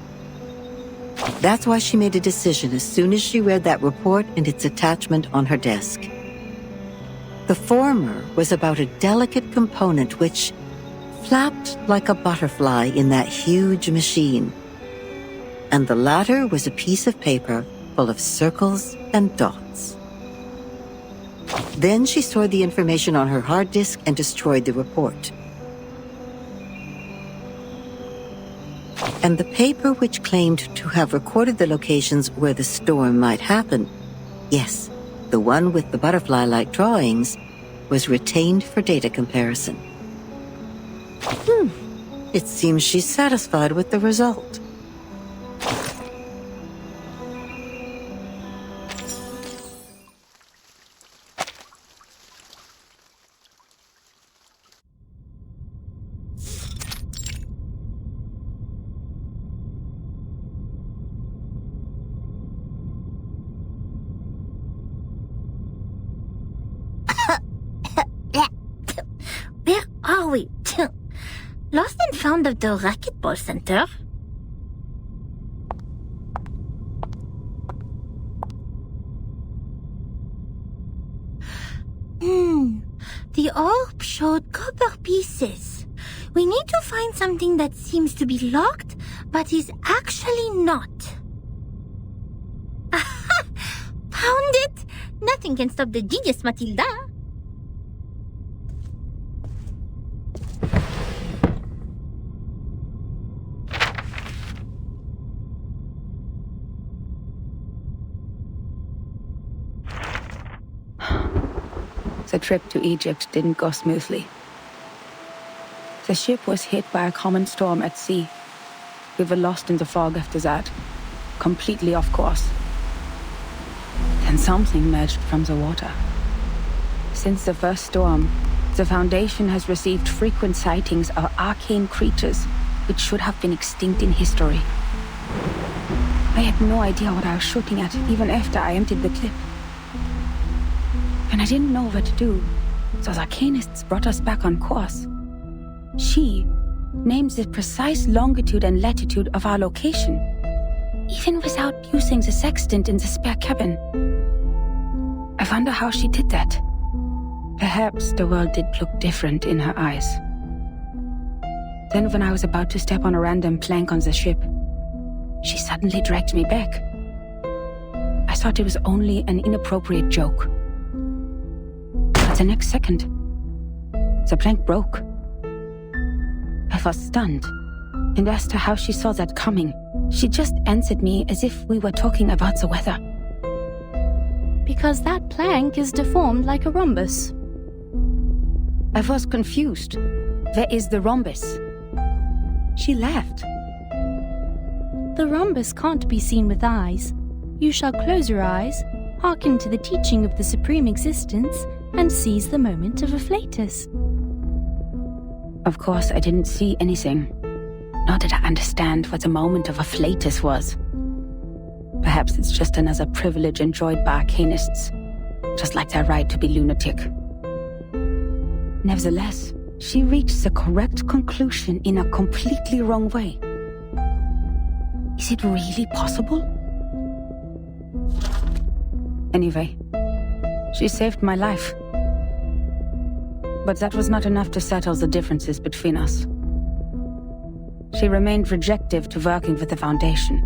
That's why she made a decision as soon as she read that report and its attachment on her desk. The former was about a delicate component which flapped like a butterfly in that huge machine. And the latter was a piece of paper full of circles and dots. Then she stored the information on her hard disk and destroyed the report. And the paper which claimed to have recorded the locations where the storm might happen, yes, the one with the butterfly-like drawings, was retained for data comparison. It seems she's satisfied with the result. Where are we? Lost and found at the racquetball center? The orb showed copper pieces. We need to find something that seems to be locked, but is actually not. Aha! Found it! Nothing can stop the genius, Matilda. The trip to Egypt didn't go smoothly. The ship was hit by a common storm at sea. We were lost in the fog after that, completely off course. Then something emerged from the water. Since the first storm, the Foundation has received frequent sightings of arcane creatures which should have been extinct in history. I had no idea what I was shooting at even after I emptied the clip. And I didn't know what to do, so the arcanists brought us back on course. She named the precise longitude and latitude of our location, even without using the sextant in the spare cabin. I wonder how she did that. Perhaps the world did look different in her eyes. Then when I was about to step on a random plank on the ship, she suddenly dragged me back. I thought it was only an inappropriate joke. The next second, the plank broke. I was stunned, and as to how she saw that coming, she just answered me as if we were talking about the weather. Because that plank is deformed like a rhombus. I was confused. Where is the rhombus? She laughed. The rhombus can't be seen with eyes. You shall close your eyes, hearken to the teaching of the Supreme Existence, and seize the moment of afflatus. Of course, I didn't see anything. Nor did I understand what the moment of afflatus was. Perhaps it's just another privilege enjoyed by arcanists, just like their right to be lunatic. Nevertheless, she reached the correct conclusion in a completely wrong way. Is it really possible? Anyway, she saved my life. But that was not enough to settle the differences between us. She remained rejective to working with the Foundation,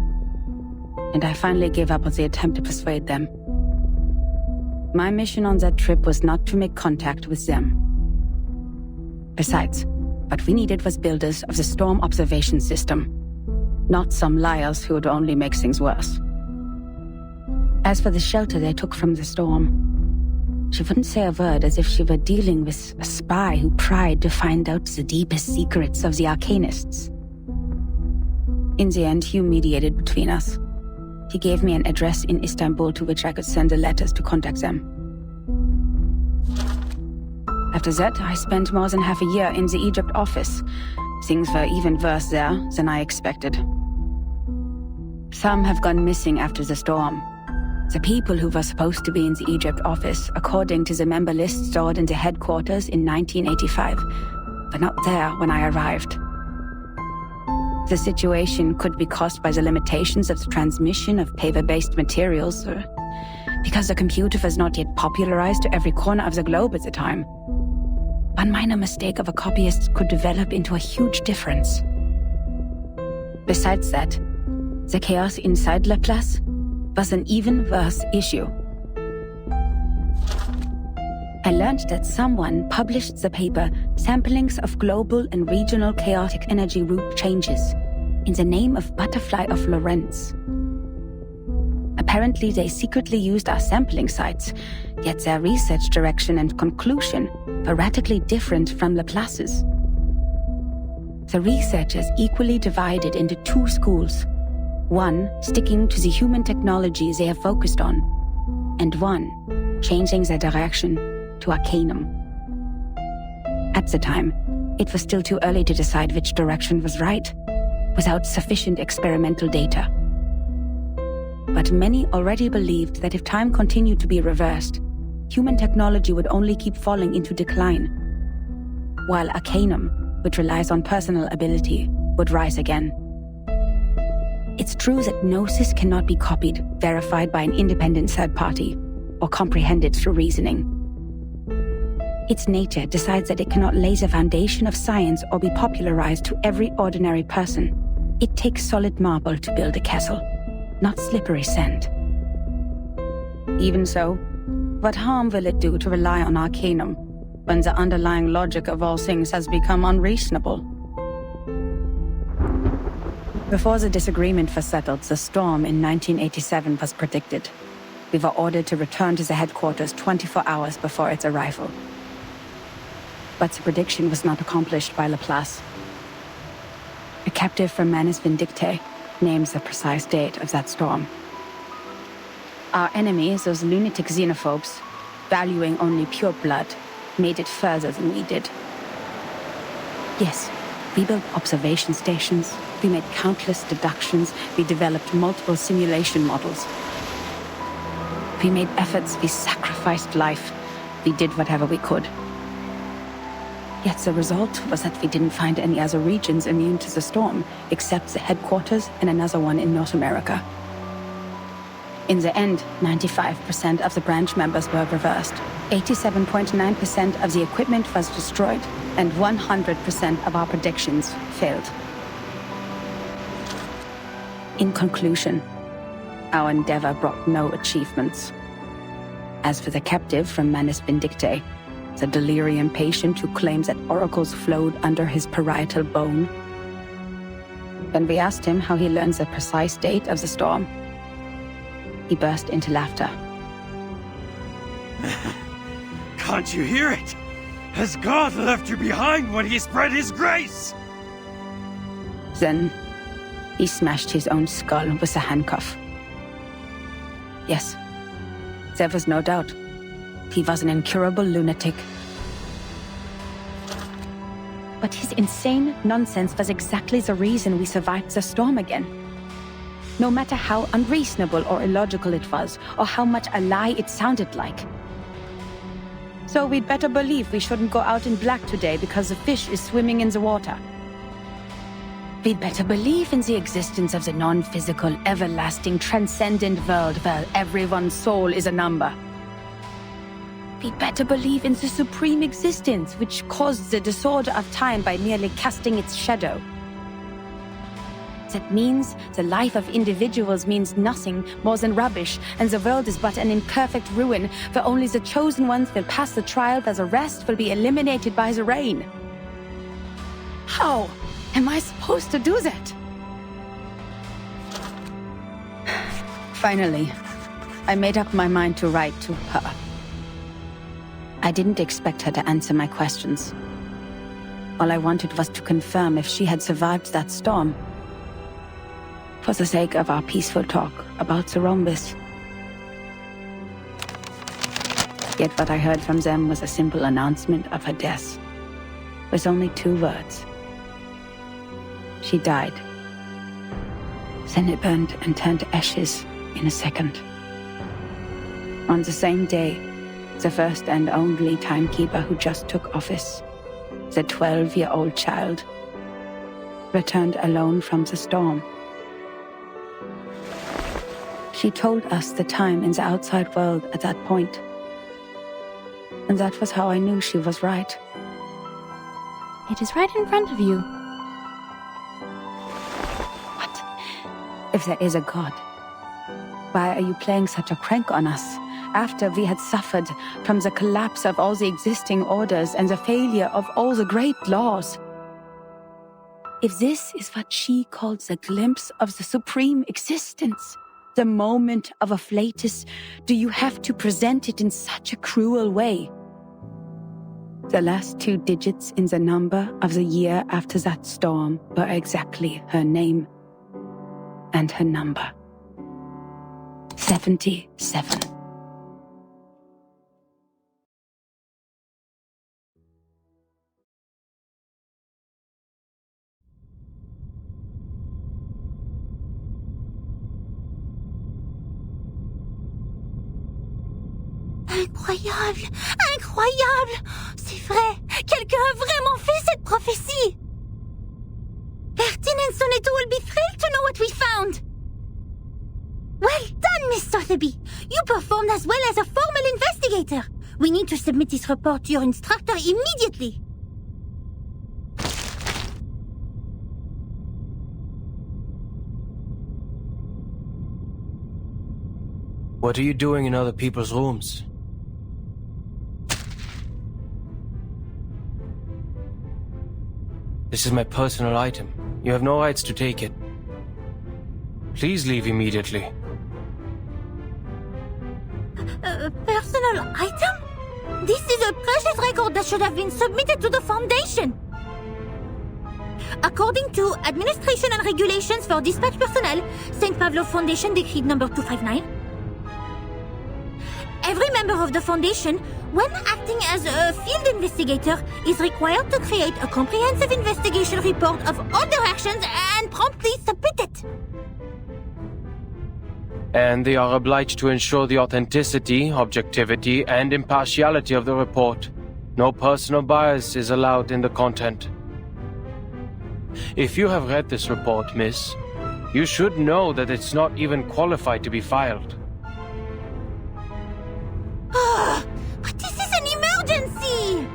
and I finally gave up on the attempt to persuade them. My mission on that trip was not to make contact with them. Besides, what we needed was builders of the storm observation system, not some liars who would only make things worse. As for the shelter they took from the storm, she wouldn't say a word, as if she were dealing with a spy who pried to find out the deepest secrets of the Arcanists. In the end, Hugh mediated between us. He gave me an address in Istanbul to which I could send the letters to contact them. After that, I spent more than half a year in the Egypt office. Things were even worse there than I expected. Some have gone missing after the storm. The people who were supposed to be in the Egypt office, according to the member list stored in the headquarters in 1985, were not there when I arrived. The situation could be caused by the limitations of the transmission of paper-based materials, or because the computer was not yet popularized to every corner of the globe at the time. One minor mistake of a copyist could develop into a huge difference. Besides that, the chaos inside Laplace was an even worse issue. I learned that someone published the paper Samplings of Global and Regional Chaotic Energy Route Changes in the name of Butterfly of Lorentz. Apparently they secretly used our sampling sites, yet their research direction and conclusion were radically different from Laplace's. The researchers equally divided into two schools, one sticking to the human technology they have focused on, and one changing their direction to Arcanum. At the time, it was still too early to decide which direction was right, without sufficient experimental data. But many already believed that if time continued to be reversed, human technology would only keep falling into decline, while Arcanum, which relies on personal ability, would rise again. It's true that Gnosis cannot be copied, verified by an independent third party, or comprehended through reasoning. Its nature decides that it cannot lay the foundation of science or be popularized to every ordinary person. It takes solid marble to build a castle, not slippery sand. Even so, what harm will it do to rely on Arcanum when the underlying logic of all things has become unreasonable? Before the disagreement was settled, the storm in 1987 was predicted. We were ordered to return to the headquarters 24 hours before its arrival. But the prediction was not accomplished by Laplace. A captive from Manus Vindictae names the precise date of that storm. Our enemies, those lunatic xenophobes, valuing only pure blood, made it further than we did. Yes, we built observation stations, we made countless deductions, we developed multiple simulation models. We made efforts, we sacrificed life, we did whatever we could. Yet the result was that we didn't find any other regions immune to the storm, except the headquarters and another one in North America. In the end, 95% of the branch members were reversed, 87.9% of the equipment was destroyed, and 100% of our predictions failed. In conclusion, our endeavor brought no achievements. As for the captive from Manus Vindictae, the delirium patient who claims that oracles flowed under his parietal bone, when we asked him how he learns the precise date of the storm, he burst into laughter. Can't you hear it? Has God left you behind when he spread his grace? Then he smashed his own skull with a handcuff. Yes, there was no doubt. He was an incurable lunatic. But his insane nonsense was exactly the reason we survived the storm again. No matter how unreasonable or illogical it was, or how much a lie it sounded like. So we'd better believe we shouldn't go out in black today because the fish is swimming in the water. We'd better believe in the existence of the non-physical, everlasting, transcendent world where everyone's soul is a number. We'd better believe in the supreme existence which caused the disorder of time by merely casting its shadow. That means the life of individuals means nothing more than rubbish, and the world is but an imperfect ruin, where only the chosen ones will pass the trial, where the rest will be eliminated by the rain. How am I supposed to do that? Finally, I made up my mind to write to her. I didn't expect her to answer my questions. All I wanted was to confirm if she had survived that storm. For the sake of our peaceful talk about the rhombus. Yet what I heard from them was a simple announcement of her death, with only 2 words. She died. Then it burned and turned to ashes in a second. On the same day, the first and only timekeeper who just took office, the 12-year-old child, returned alone from the storm. She told us the time in the outside world at that point. And that was how I knew she was right. It is right in front of you. What? If there is a God, why are you playing such a prank on us after we had suffered from the collapse of all the existing orders and the failure of all the great laws? If this is what she calls a glimpse of the supreme existence, the moment of a flatus, do you have to present it in such a cruel way? The last 2 digits in the number of the year after that storm were exactly her name and her number. 77. Incroyable! Incroyable! C'est vrai! Quelqu'un a vraiment fait cette prophétie! Bertin and Soneto will be thrilled to know what we found! Well done, Miss Sotheby! You performed as well as a formal investigator! We need to submit this report to your instructor immediately! What are you doing in other people's rooms? This is my personal item. You have no rights to take it. Please leave immediately. Personal item? This is a precious record that should have been submitted to the Foundation. According to Administration and Regulations for Dispatch Personnel, St. Pavlov Foundation Decree number 259, every member of the Foundation, when acting as a field investigator, is required to create a comprehensive investigation report of all their actions and promptly submit it. And they are obliged to ensure the authenticity, objectivity, and impartiality of the report. No personal bias is allowed in the content. If you have read this report, miss, you should know that it's not even qualified to be filed. But this is an emergency!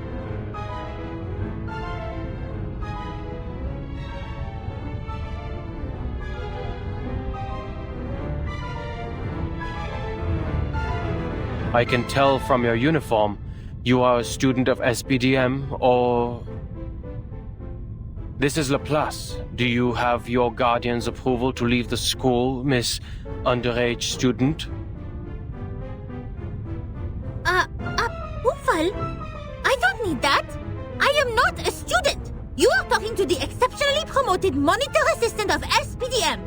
I can tell from your uniform, you are a student of SPDM, or... This is Laplace. Do you have your guardian's approval to leave the school, Miss Underage Student? Approval? I don't need that. I am not a student. You are talking to the exceptionally promoted monitor assistant of SPDM.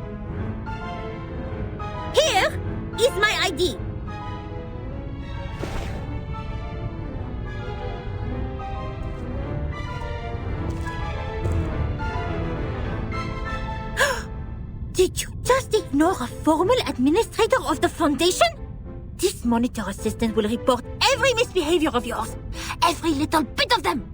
Here is my ID. Did you just ignore a formal administrator of the Foundation? This monitor assistant will report every misbehavior of yours. Every little bit of them.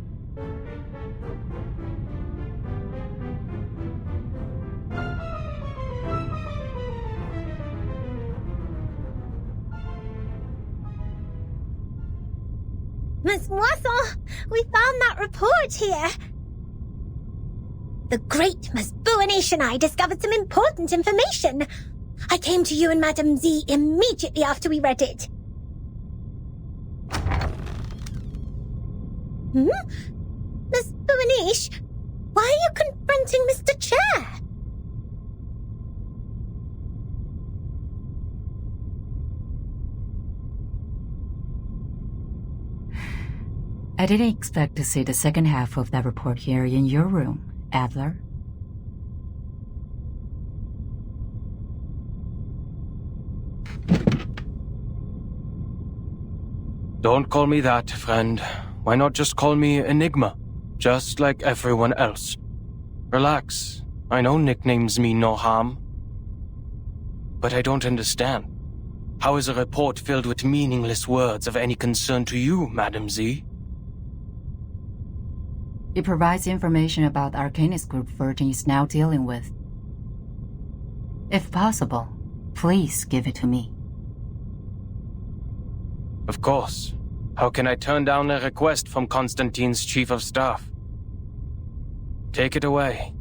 Miss Moisson, we found that report here. The great Miss Buanish and I discovered some important information. I came to you and Madame Z immediately after we read it. Miss Buanish, why are you confronting Mr. Chair? I didn't expect to see the second half of that report here in your room, Adler. Don't call me that, friend. Why not just call me Enigma? Just like everyone else. Relax. I know nicknames mean no harm. But I don't understand. How is a report filled with meaningless words of any concern to you, Madame Z? It provides information about the Arcanist group Virgin is now dealing with. If possible, please give it to me. Of course. How can I turn down a request from Constantine's chief of staff? Take it away.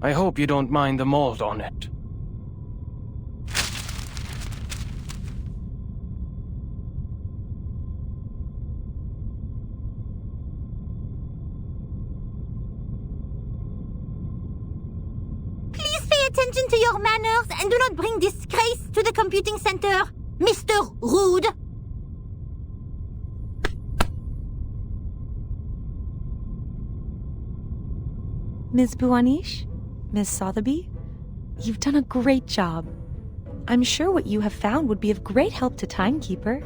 I hope you don't mind the mold on it. Please pay attention to your manners and do not bring disgrace to the computing center, Mr. Rude. Ms. Buanish? Ms. Sotheby? You've done a great job. I'm sure what you have found would be of great help to Timekeeper.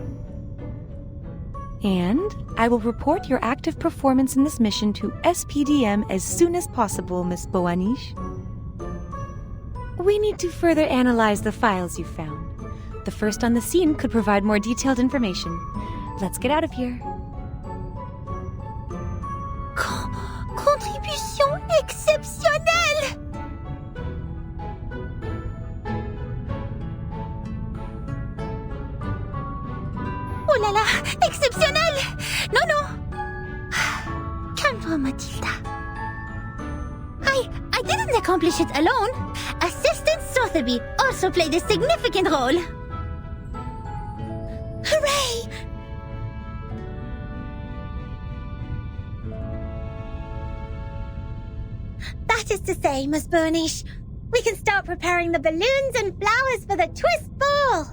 And I will report your active performance in this mission to SPDM as soon as possible, Ms. Buanish. We need to further analyze the files you found. The first on the scene could provide more detailed information. Let's get out of here. Contribution exceptionnelle! Oh là là, exceptionnel! Non, non! Calme-toi, Mathilda. I didn't accomplish it alone. Assistant Sotheby also played a significant role. Hooray! That is to say, Miss Burnish, we can start preparing the balloons and flowers for the twist ball.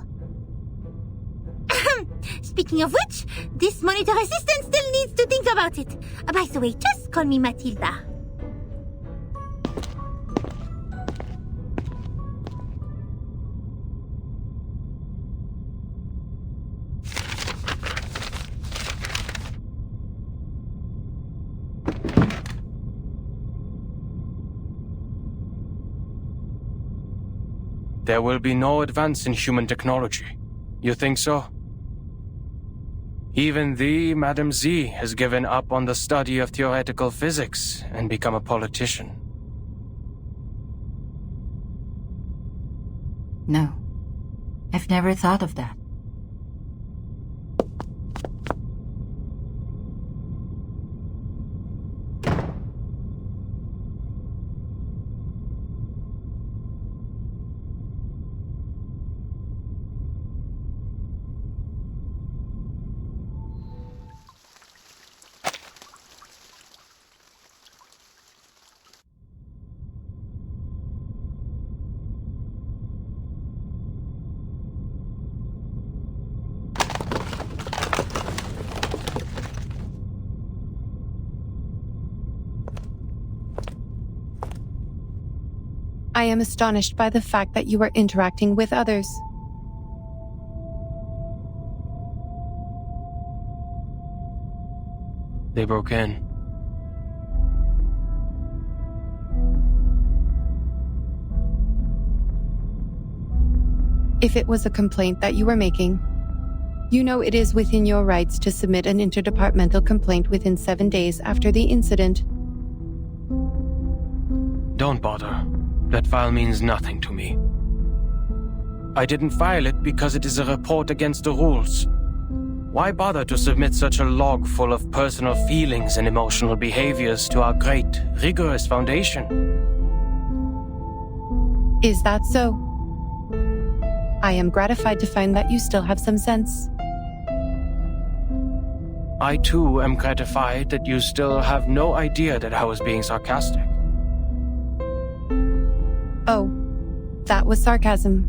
Speaking of which, this monitor assistant still needs to think about it. By the way, just call me Mathilda. There will be no advance in human technology. You think so? Even thee, Madame Z, has given up on the study of theoretical physics and become a politician. No, I've never thought of that. I am astonished by the fact that you are interacting with others. They broke in. if it was a complaint that you were making, you know it is within your rights to submit an interdepartmental complaint within 7 days after the incident. Don't bother. That file means nothing to me. I didn't file it because it is a report against the rules. Why bother to submit such a log full of personal feelings and emotional behaviors to our great, rigorous foundation? Is that so? I am gratified to find that you still have some sense. I too am gratified that you still have no idea that I was being sarcastic. Oh, that was sarcasm.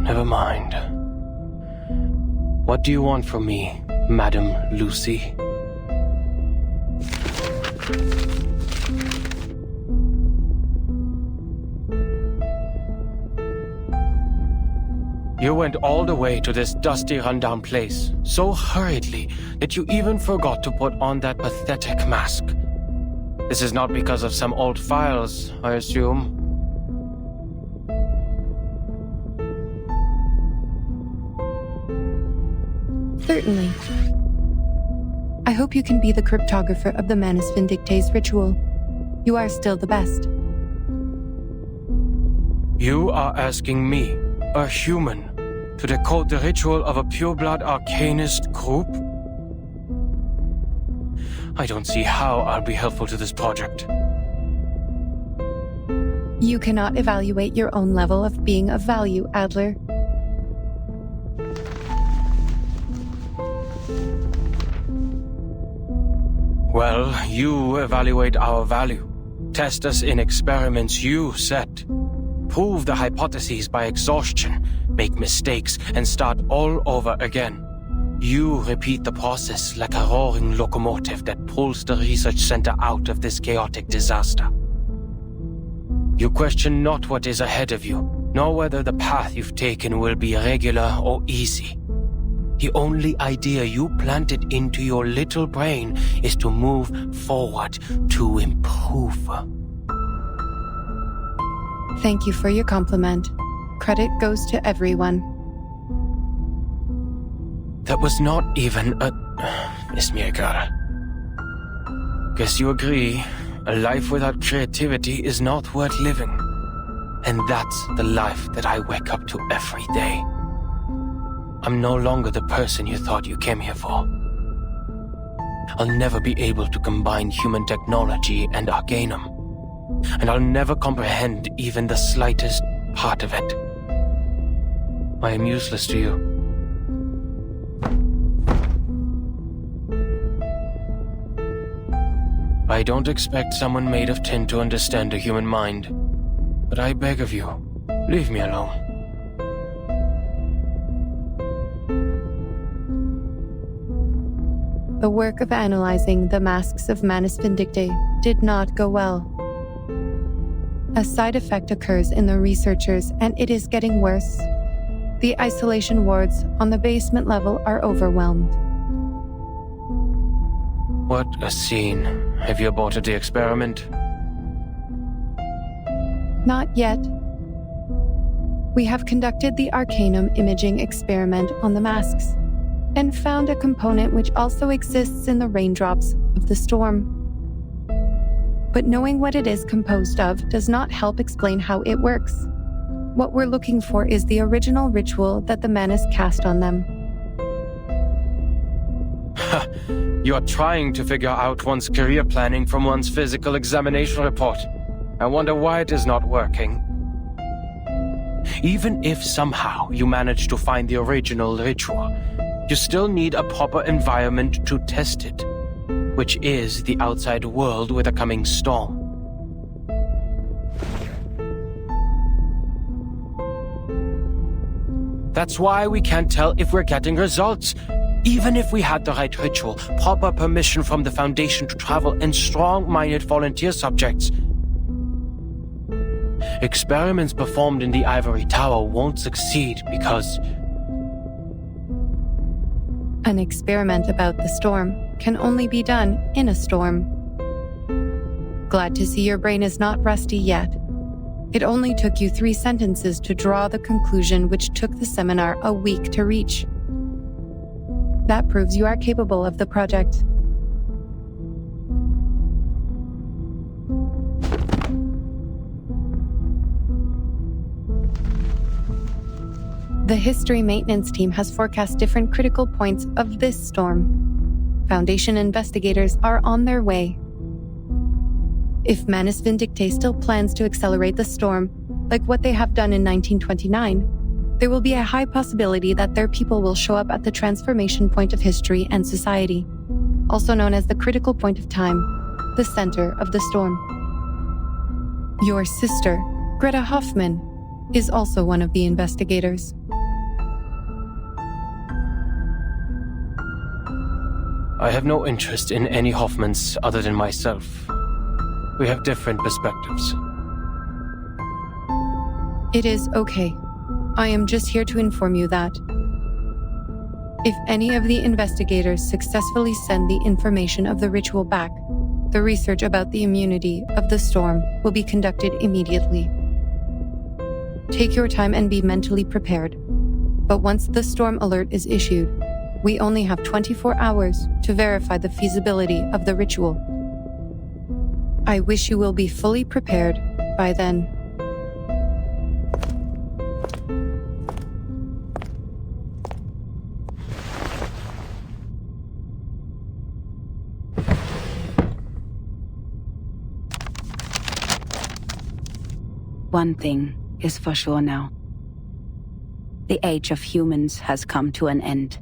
Never mind. What do you want from me, Madam Lucy? You went all the way to this dusty, rundown place so hurriedly that you even forgot to put on that pathetic mask. This is not because of some old files, I assume. Certainly. I hope you can be the cryptographer of the Manus Vindictae's ritual. You are still the best. You are asking me, a human, to decode the ritual of a pureblood arcanist group? I don't see how I'll be helpful to this project. You cannot evaluate your own level of being of value, Adler. Well, you evaluate our value. Test us in experiments you set. Prove the hypotheses by exhaustion, make mistakes, and start all over again. You repeat the process like a roaring locomotive that pulls the research center out of this chaotic disaster. You question not what is ahead of you, nor whether the path you've taken will be regular or easy. The only idea you planted into your little brain is to move forward, to improve. Thank you for your compliment. Credit goes to everyone. That was not even a... Miss Mirkar. Guess you agree, a life without creativity is not worth living. And that's the life that I wake up to every day. I'm no longer the person you thought you came here for. I'll never be able to combine human technology and Arcanum. And I'll never comprehend even the slightest part of it. I am useless to you. I don't expect someone made of tin to understand the human mind. But I beg of you, leave me alone. The work of analyzing the masks of Manus Vindictae did not go well. A side effect occurs in the researchers, and it is getting worse. The isolation wards on the basement level are overwhelmed. What a scene. Have you aborted the experiment? Not yet. We have conducted the Arcanum imaging experiment on the masks, and found a component which also exists in the raindrops of the storm. But knowing what it is composed of does not help explain how it works. What we're looking for is the original ritual that the Manus cast on them. You're trying to figure out one's career planning from one's physical examination report. I wonder why it is not working. Even if somehow you manage to find the original ritual, you still need a proper environment to test it, which is the outside world with a coming storm. That's why we can't tell if we're getting results. Even if we had the right ritual, proper permission from the Foundation to travel, and strong-minded volunteer subjects. Experiments performed in the Ivory Tower won't succeed because... An experiment about the storm can only be done in a storm. Glad to see your brain is not rusty yet. It only took you 3 sentences to draw the conclusion which took the seminar a week to reach. That proves you are capable of the project. The history maintenance team has forecast different critical points of this storm. Foundation investigators are on their way. If Manus Vindicte still plans to accelerate the storm, like what they have done in 1929, there will be a high possibility that their people will show up at the transformation point of history and society, also known as the critical point of time, the center of the storm. Your sister, Greta Hoffman, is also one of the investigators. I have no interest in any Hoffmans other than myself. We have different perspectives. It is okay. I am just here to inform you that if any of the investigators successfully send the information of the ritual back, the research about the immunity of the storm will be conducted immediately. Take your time and be mentally prepared. But once the storm alert is issued, we only have 24 hours to verify the feasibility of the ritual. I wish you will be fully prepared by then. One thing is for sure now. The age of humans has come to an end.